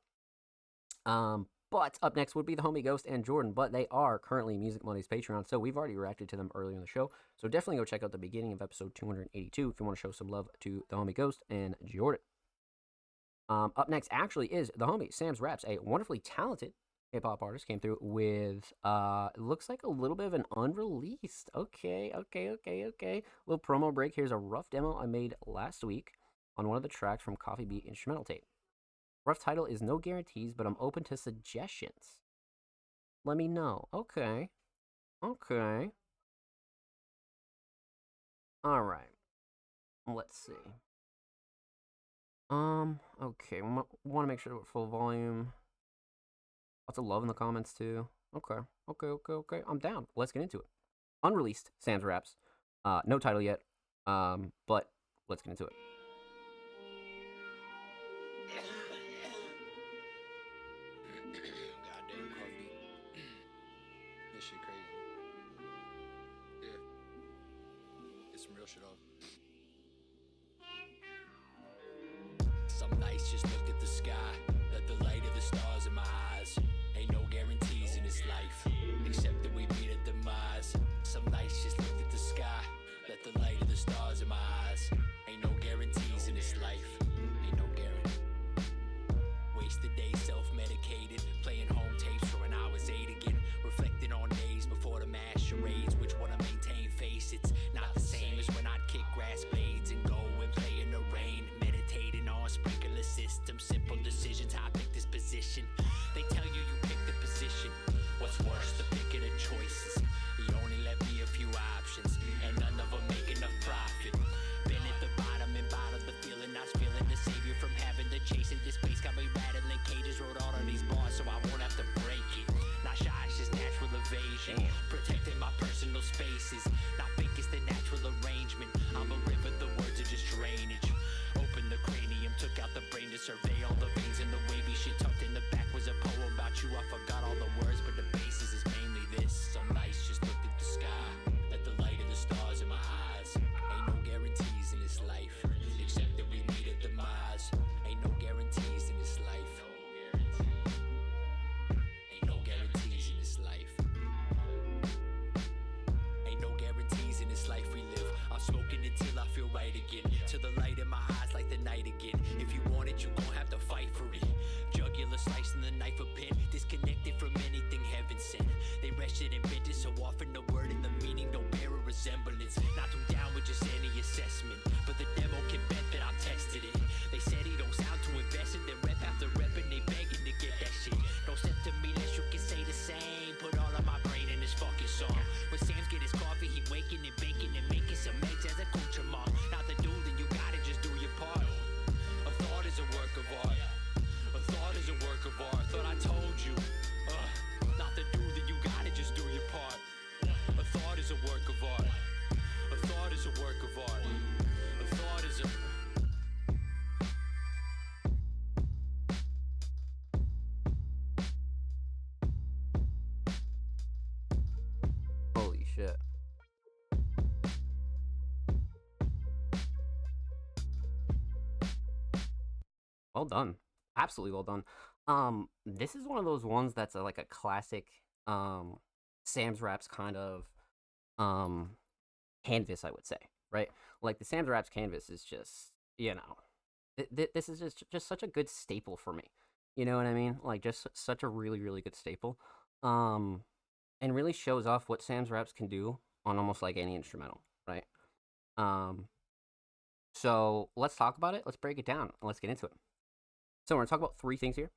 But up next would be the homie Ghost and Jordan, but they are currently Music Mondays Patreon, so we've already reacted to them earlier in the show. So definitely go check out the beginning of episode 282 if you want to show some love to the homie Ghost and Jordan. Up next actually is the homie Sam's Raps, a wonderfully talented hip-hop artist, came through with looks like a little bit of an unreleased. Okay. Little promo break. Here's a rough demo I made last week on one of the tracks from Coffee Beat instrumental tape. Rough title is No Guarantees, but I'm open to suggestions. Let me know. Okay. Alright. Let's see. Okay. Want to make sure to full volume. Lots of love in the comments too. Okay. I'm down. Let's get into it. Unreleased Sam's Raps. No title yet. But let's get into it. Goddamn Coffee. This shit crazy. Yeah. Get some real shit off. Some nights just look at the sky. Let the light of the stars in my eyes. Ain't no guarantees in this life, except that we meet a demise. Some nights just look at the sky. Let the light of the stars in my eyes. Ain't no guarantees in this life. Ain't no guarantee. Waste the day self-medicated, playing home tapes for an hour's 8 again. Reflecting on days before the mass charades. Which one I maintain face? It's not the same as when I'd kick grass blades and go and play in the rain. Meditating on sprinkler system, simple decisions. How I pick this position. They tell you pick the position. What's worse, the picking of choices. You only left me a few options, and none wrote all of these bars so I won't have to break it. Not shy, it's just natural evasion. Protecting my personal spaces. Not fake, it's the natural arrangement. I'm a river, the words are just drainage. Open the cranium, took out the brain to survey all the veins and the wavy shit tucked in the back was a poem about you. I forgot all the words, but the basis is mainly this. Some nights just looked at the sky, at the light of the stars in my eyes. Ain't no guarantees in this life, except that we meet a demise. Ain't no guarantees in this life. Ain't no guarantees in this life. Ain't no guarantees in this life we live. I'm smoking until I feel right again. To the light in my eyes like the night again. If you want it, you gon' have to fight for it. Jugular slicing the knife a pen. Disconnected from anything heaven sent. They rested and bent it so often the word and the meaning don't bear a resemblance. Not too down with just any assessment, but the demo can bet that I tested it. They said he don't sound too invested. Then rep after rep and they begging to get that shit. Don't step to me unless you can say the same. Put all of my brain in this fucking song. When Sam's get his coffee, he waking and baking and making some eggs as a accoutrement. Not the dude, then you gotta just do your part. A thought is a work of art. A thought is a work of art. Thought I told you. Not the dude, then you gotta just do your part. A thought is a work of art. A thought is a work of art. A thought is a... Holy shit. Well done. Absolutely well done. This is one of those ones that's like a classic Sam's Raps kind of canvas, I would say, right? Like the Sam's Raps canvas is just, this is just such a good staple for me. You know what I mean? Like just such a really, really good staple. And really shows off what Sam's Raps can do on almost like any instrumental, right? So let's talk about it. Let's break it down and let's get into it. So we're gonna talk about three things here.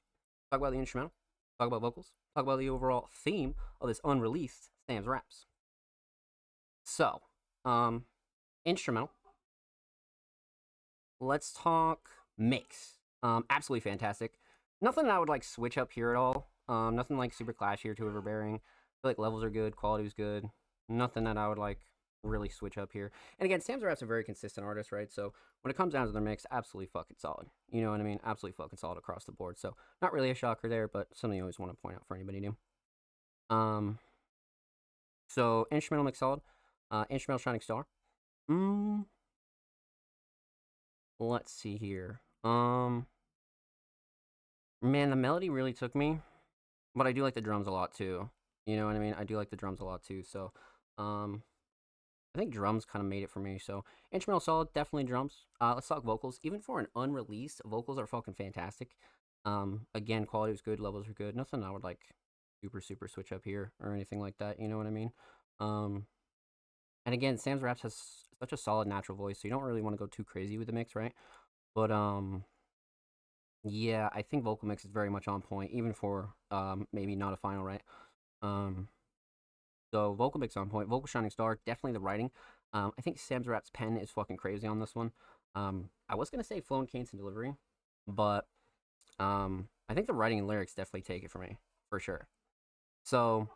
Talk about the instrumental, talk about vocals, talk about the overall theme of this unreleased Sam's Raps. So, instrumental. Let's talk mix. Absolutely fantastic. Nothing I would like switch up here at all. Nothing like super clashy or too overbearing. I feel like levels are good, quality was good. Nothing that I would like really switch up here. And again, Sam's Raps a very consistent artist, right? So when it comes down to their mix, absolutely fucking solid. You know what I mean? Absolutely fucking solid across the board. So not really a shocker there, but something you always want to point out for anybody new. So instrumental mix solid. Instrumental Shining Star. Let's see here. Man, the melody really took me, but I do like the drums a lot too. You know what I mean? I do like the drums a lot too. So, I think drums kind of made it for me. So instrumental solid, definitely drums. Let's talk vocals. Even for an unreleased, vocals are fucking fantastic. Again, quality was good, levels were good. Nothing I would like super switch up here or anything like that. You know what I mean? And again, Sam's Raps has such a solid natural voice, so you don't really want to go too crazy with the mix, right? But yeah, I think vocal mix is very much on point, even for maybe not a final, right? So vocal mix on point, vocal Shining Star, definitely the writing. I think Sam's Raps pen is fucking crazy on this one. I was gonna say flow and cadence and delivery, but I think the writing and lyrics definitely take it for me, for sure. So,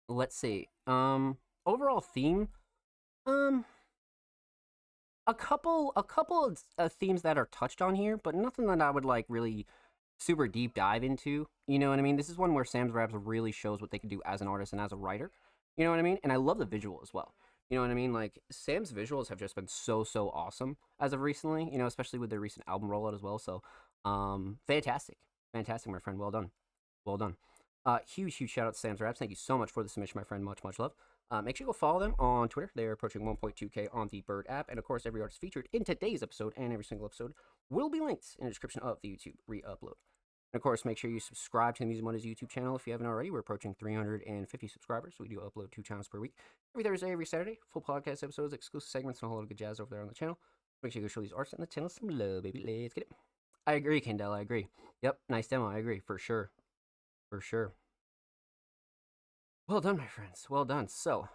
let's see. Overall theme, a couple of themes that are touched on here, but nothing that I would like really super deep dive into. You know what I mean? This is one where Sam's Raps really shows what they can do as an artist and as a writer. You know what I mean? And I love the visual as well. You know what I mean? Like, Sam's visuals have just been so awesome as of recently, you know, especially with their recent album rollout as well. So, fantastic, my friend. Well done. Huge shout out to Sam's Raps. Thank you so much for the submission, my friend. Much love. Make sure you go follow them on Twitter. They're approaching 1.2K on the Bird app. And of course, every artist featured in today's episode and every single episode will be linked in the description of the YouTube re-upload. And of course, make sure you subscribe to the Music Mondays YouTube channel if you haven't already. We're approaching 350 subscribers. We do upload 2 channels per week. Every Thursday, every Saturday. Full podcast episodes, exclusive segments, and a whole lot of good jazz over there on the channel. Make sure you go show these artists on the channel some love, baby. Let's get it. I agree, Kendall. I agree. Yep, nice demo. I agree. For sure. Well done, my friends. Well done. So,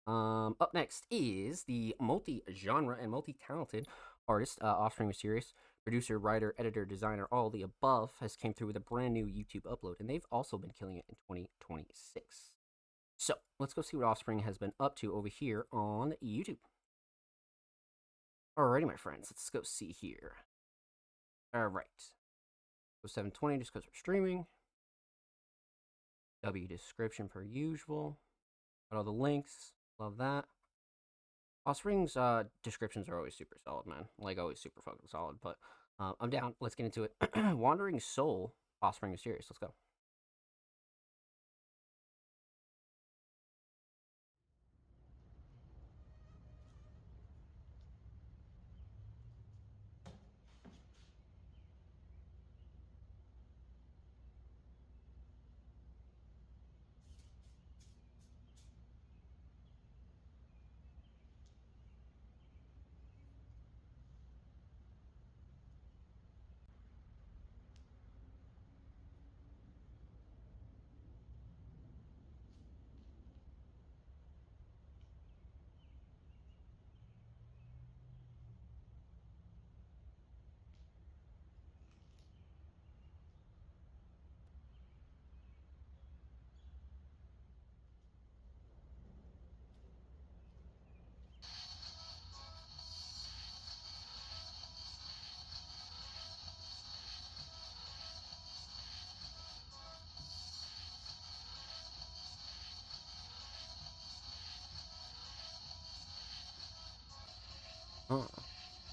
up next is the multi-genre and multi-talented artist, Offspring Mysterious, producer, writer, editor, designer, all the above, has came through with a brand new YouTube upload, and they've also been killing it in 2026. So let's go see what Offspring has been up to over here on YouTube. Alrighty, my friends, let's go see here. Alright. So 720 just because we're streaming. W description per usual. Got all the links. Love that. Offspring's descriptions are always super solid, man. Like, always super fucking solid. But I'm down. Let's get into it. Wandering Soul, Offspring Mysterious. Let's go.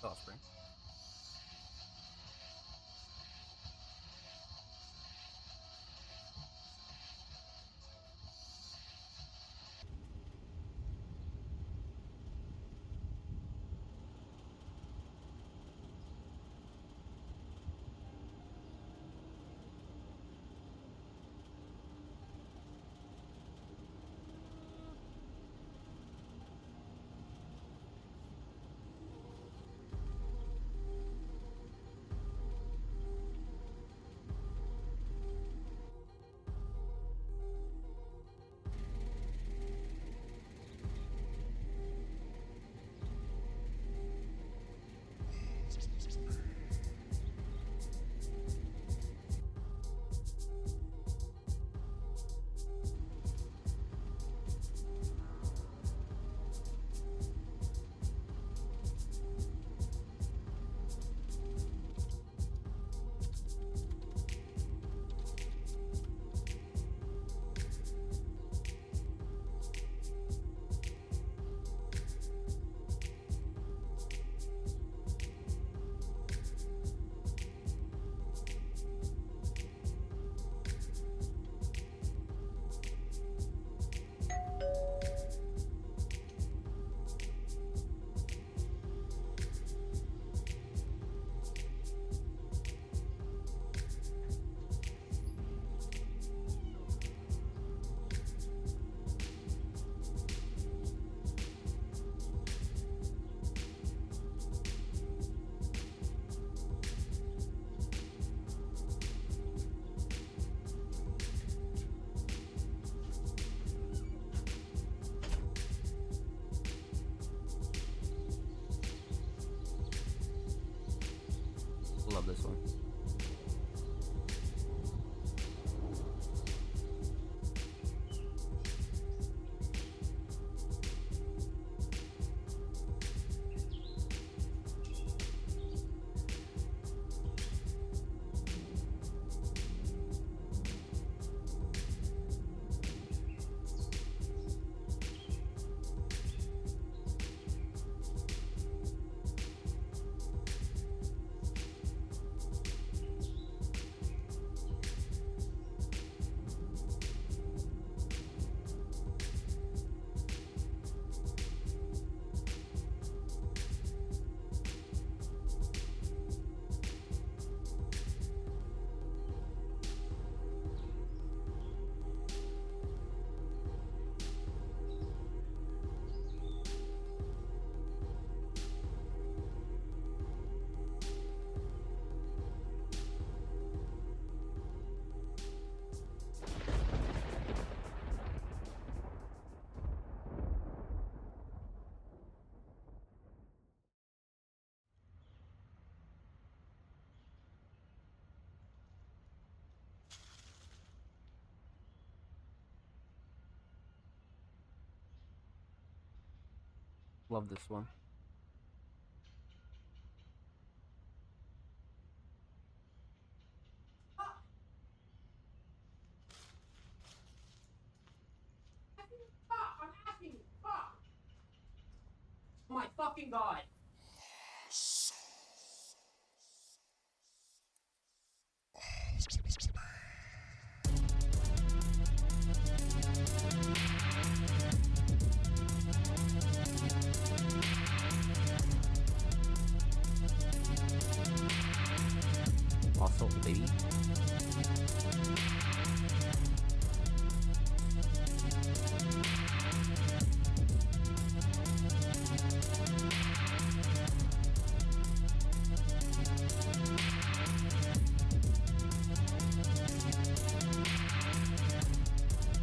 Offspring. Love this one. Love this one. I'm asking you. Fuck. Oh my fucking god. Also, baby.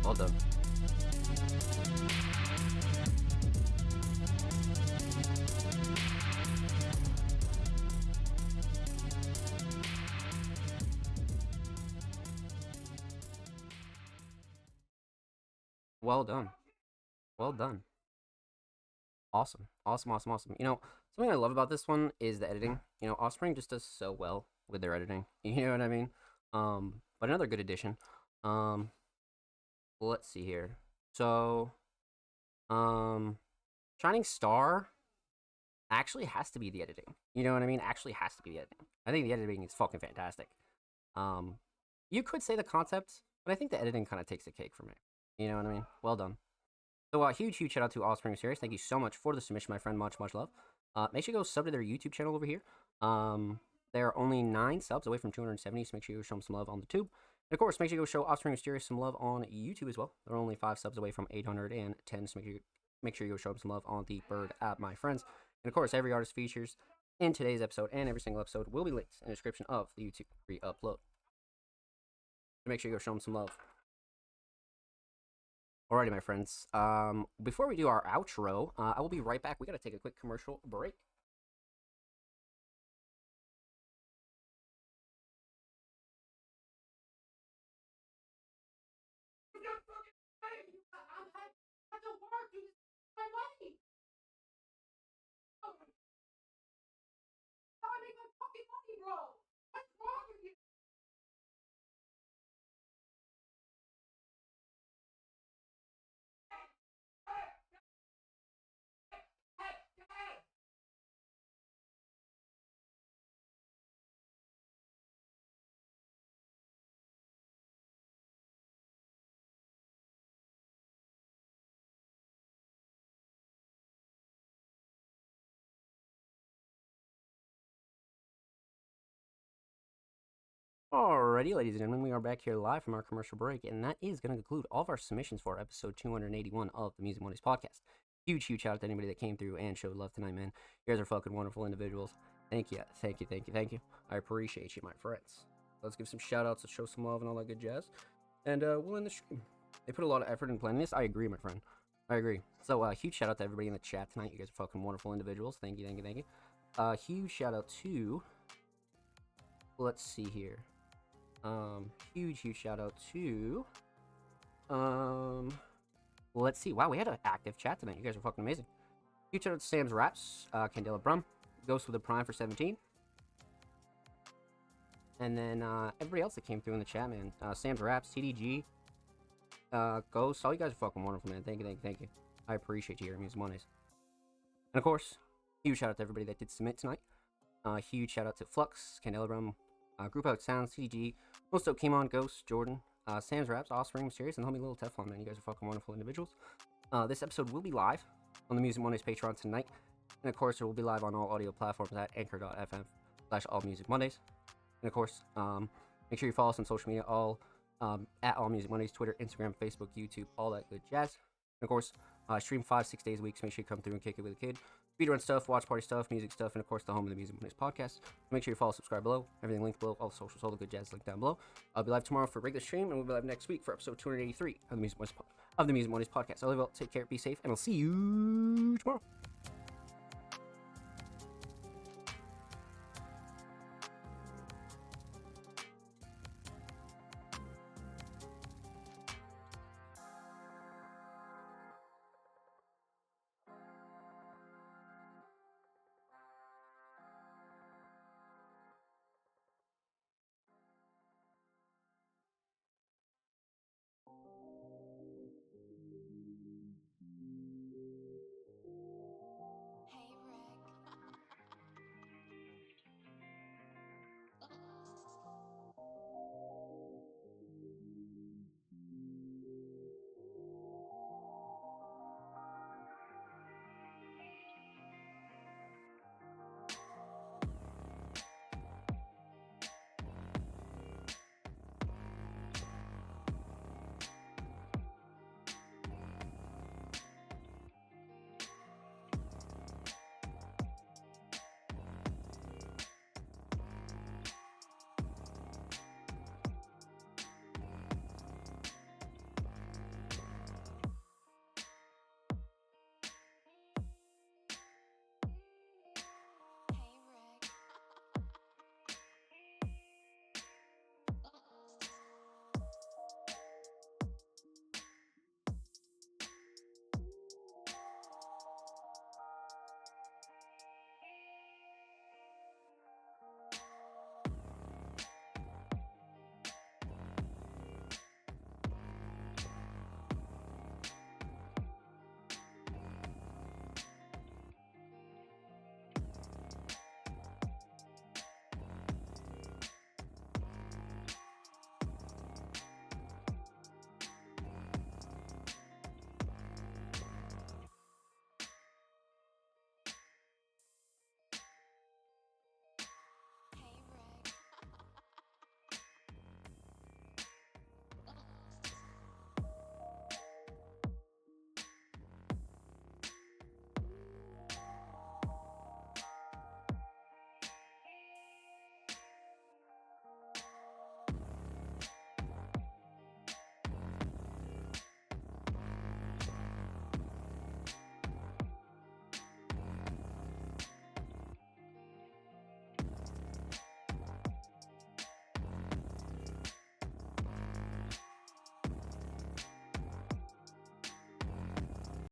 Well done. Well done. Well done. Awesome. Awesome, awesome, awesome. You know, something I love about this one is the editing. You know, Offspring just does so well with their editing. You know what I mean? But another good addition. Let's see here. So, Shining Star actually has to be the editing. You know what I mean? Actually has to be the editing. I think the editing is fucking fantastic. You could say the concept, but I think the editing kind of takes the cake for me. You know what I mean? Well done. So, huge shout out to Offspring Series. Thank you so much for the submission, my friend. Much love. Make sure you go sub to their YouTube channel over here. They're only 9 subs away from 270, so make sure you show them some love on the tube. And of course, make sure you go show Offspring Mysterious some love on YouTube as well. They're only 5 subs away from 810, so make sure you go show them some love on the Bird app, my friends. And of course, every artist features in today's episode and every single episode will be linked in the description of the YouTube re-upload. So make sure you go show them some love. Alrighty, my friends. Before we do our outro, I will be right back. We gotta take a quick commercial break. Alrighty, ladies and gentlemen, we are back here live from our commercial break, and that is going to conclude all of our submissions for episode 281 of the Music Mondays podcast. Huge shout out to anybody that came through and showed love tonight, man. You guys are fucking wonderful individuals. Thank you. I appreciate you, my friends. Let's give some shout outs to show some love and all that good jazz. And we'll end the stream. They put a lot of effort in planning this. I agree, my friend. I agree. So, huge shout out to everybody in the chat tonight. You guys are fucking wonderful individuals. Thank you. Huge shout out to... Let's see here. Huge shout out to let's see. Wow, we had an active chat tonight. You guys are fucking amazing. Huge shout out to Sam's Raps, Candela Brum, Ghost with a Prime for 17. And then everybody else that came through in the chat, man. Sam's Raps, TDG, Ghost, all you guys are fucking wonderful, man. Thank you. I appreciate you here at Music Mondays. And of course, huge shout out to everybody that did submit tonight. Huge shout out to Flux, Candela Brum, Group Out Sounds, TDG, Most Up Came On, Ghost, Jordan, Sam's Raps, Offspring, Mysterious, and homie Little Teflon, man. You guys are fucking wonderful individuals. This episode will be live on the Music Mondays Patreon tonight. And of course, it will be live on all audio platforms at anchor.fm/allmusicmondays. And of course, make sure you follow us on social media, all at All Music Mondays, Twitter, Instagram, Facebook, YouTube, all that good jazz. And of course, stream 5-6 days a week, so make sure you come through and kick it with a kid. Speedrun stuff, watch party stuff, music stuff, and of course the home of the Music Mondays podcast. Make sure you follow, subscribe below. Everything linked below, all the socials, all the good jazz linked down below. I'll be live tomorrow for a regular stream, and we'll be live next week for episode 283 of the Music Mondays podcast. I love you all. Take care, be safe, and I'll see you tomorrow.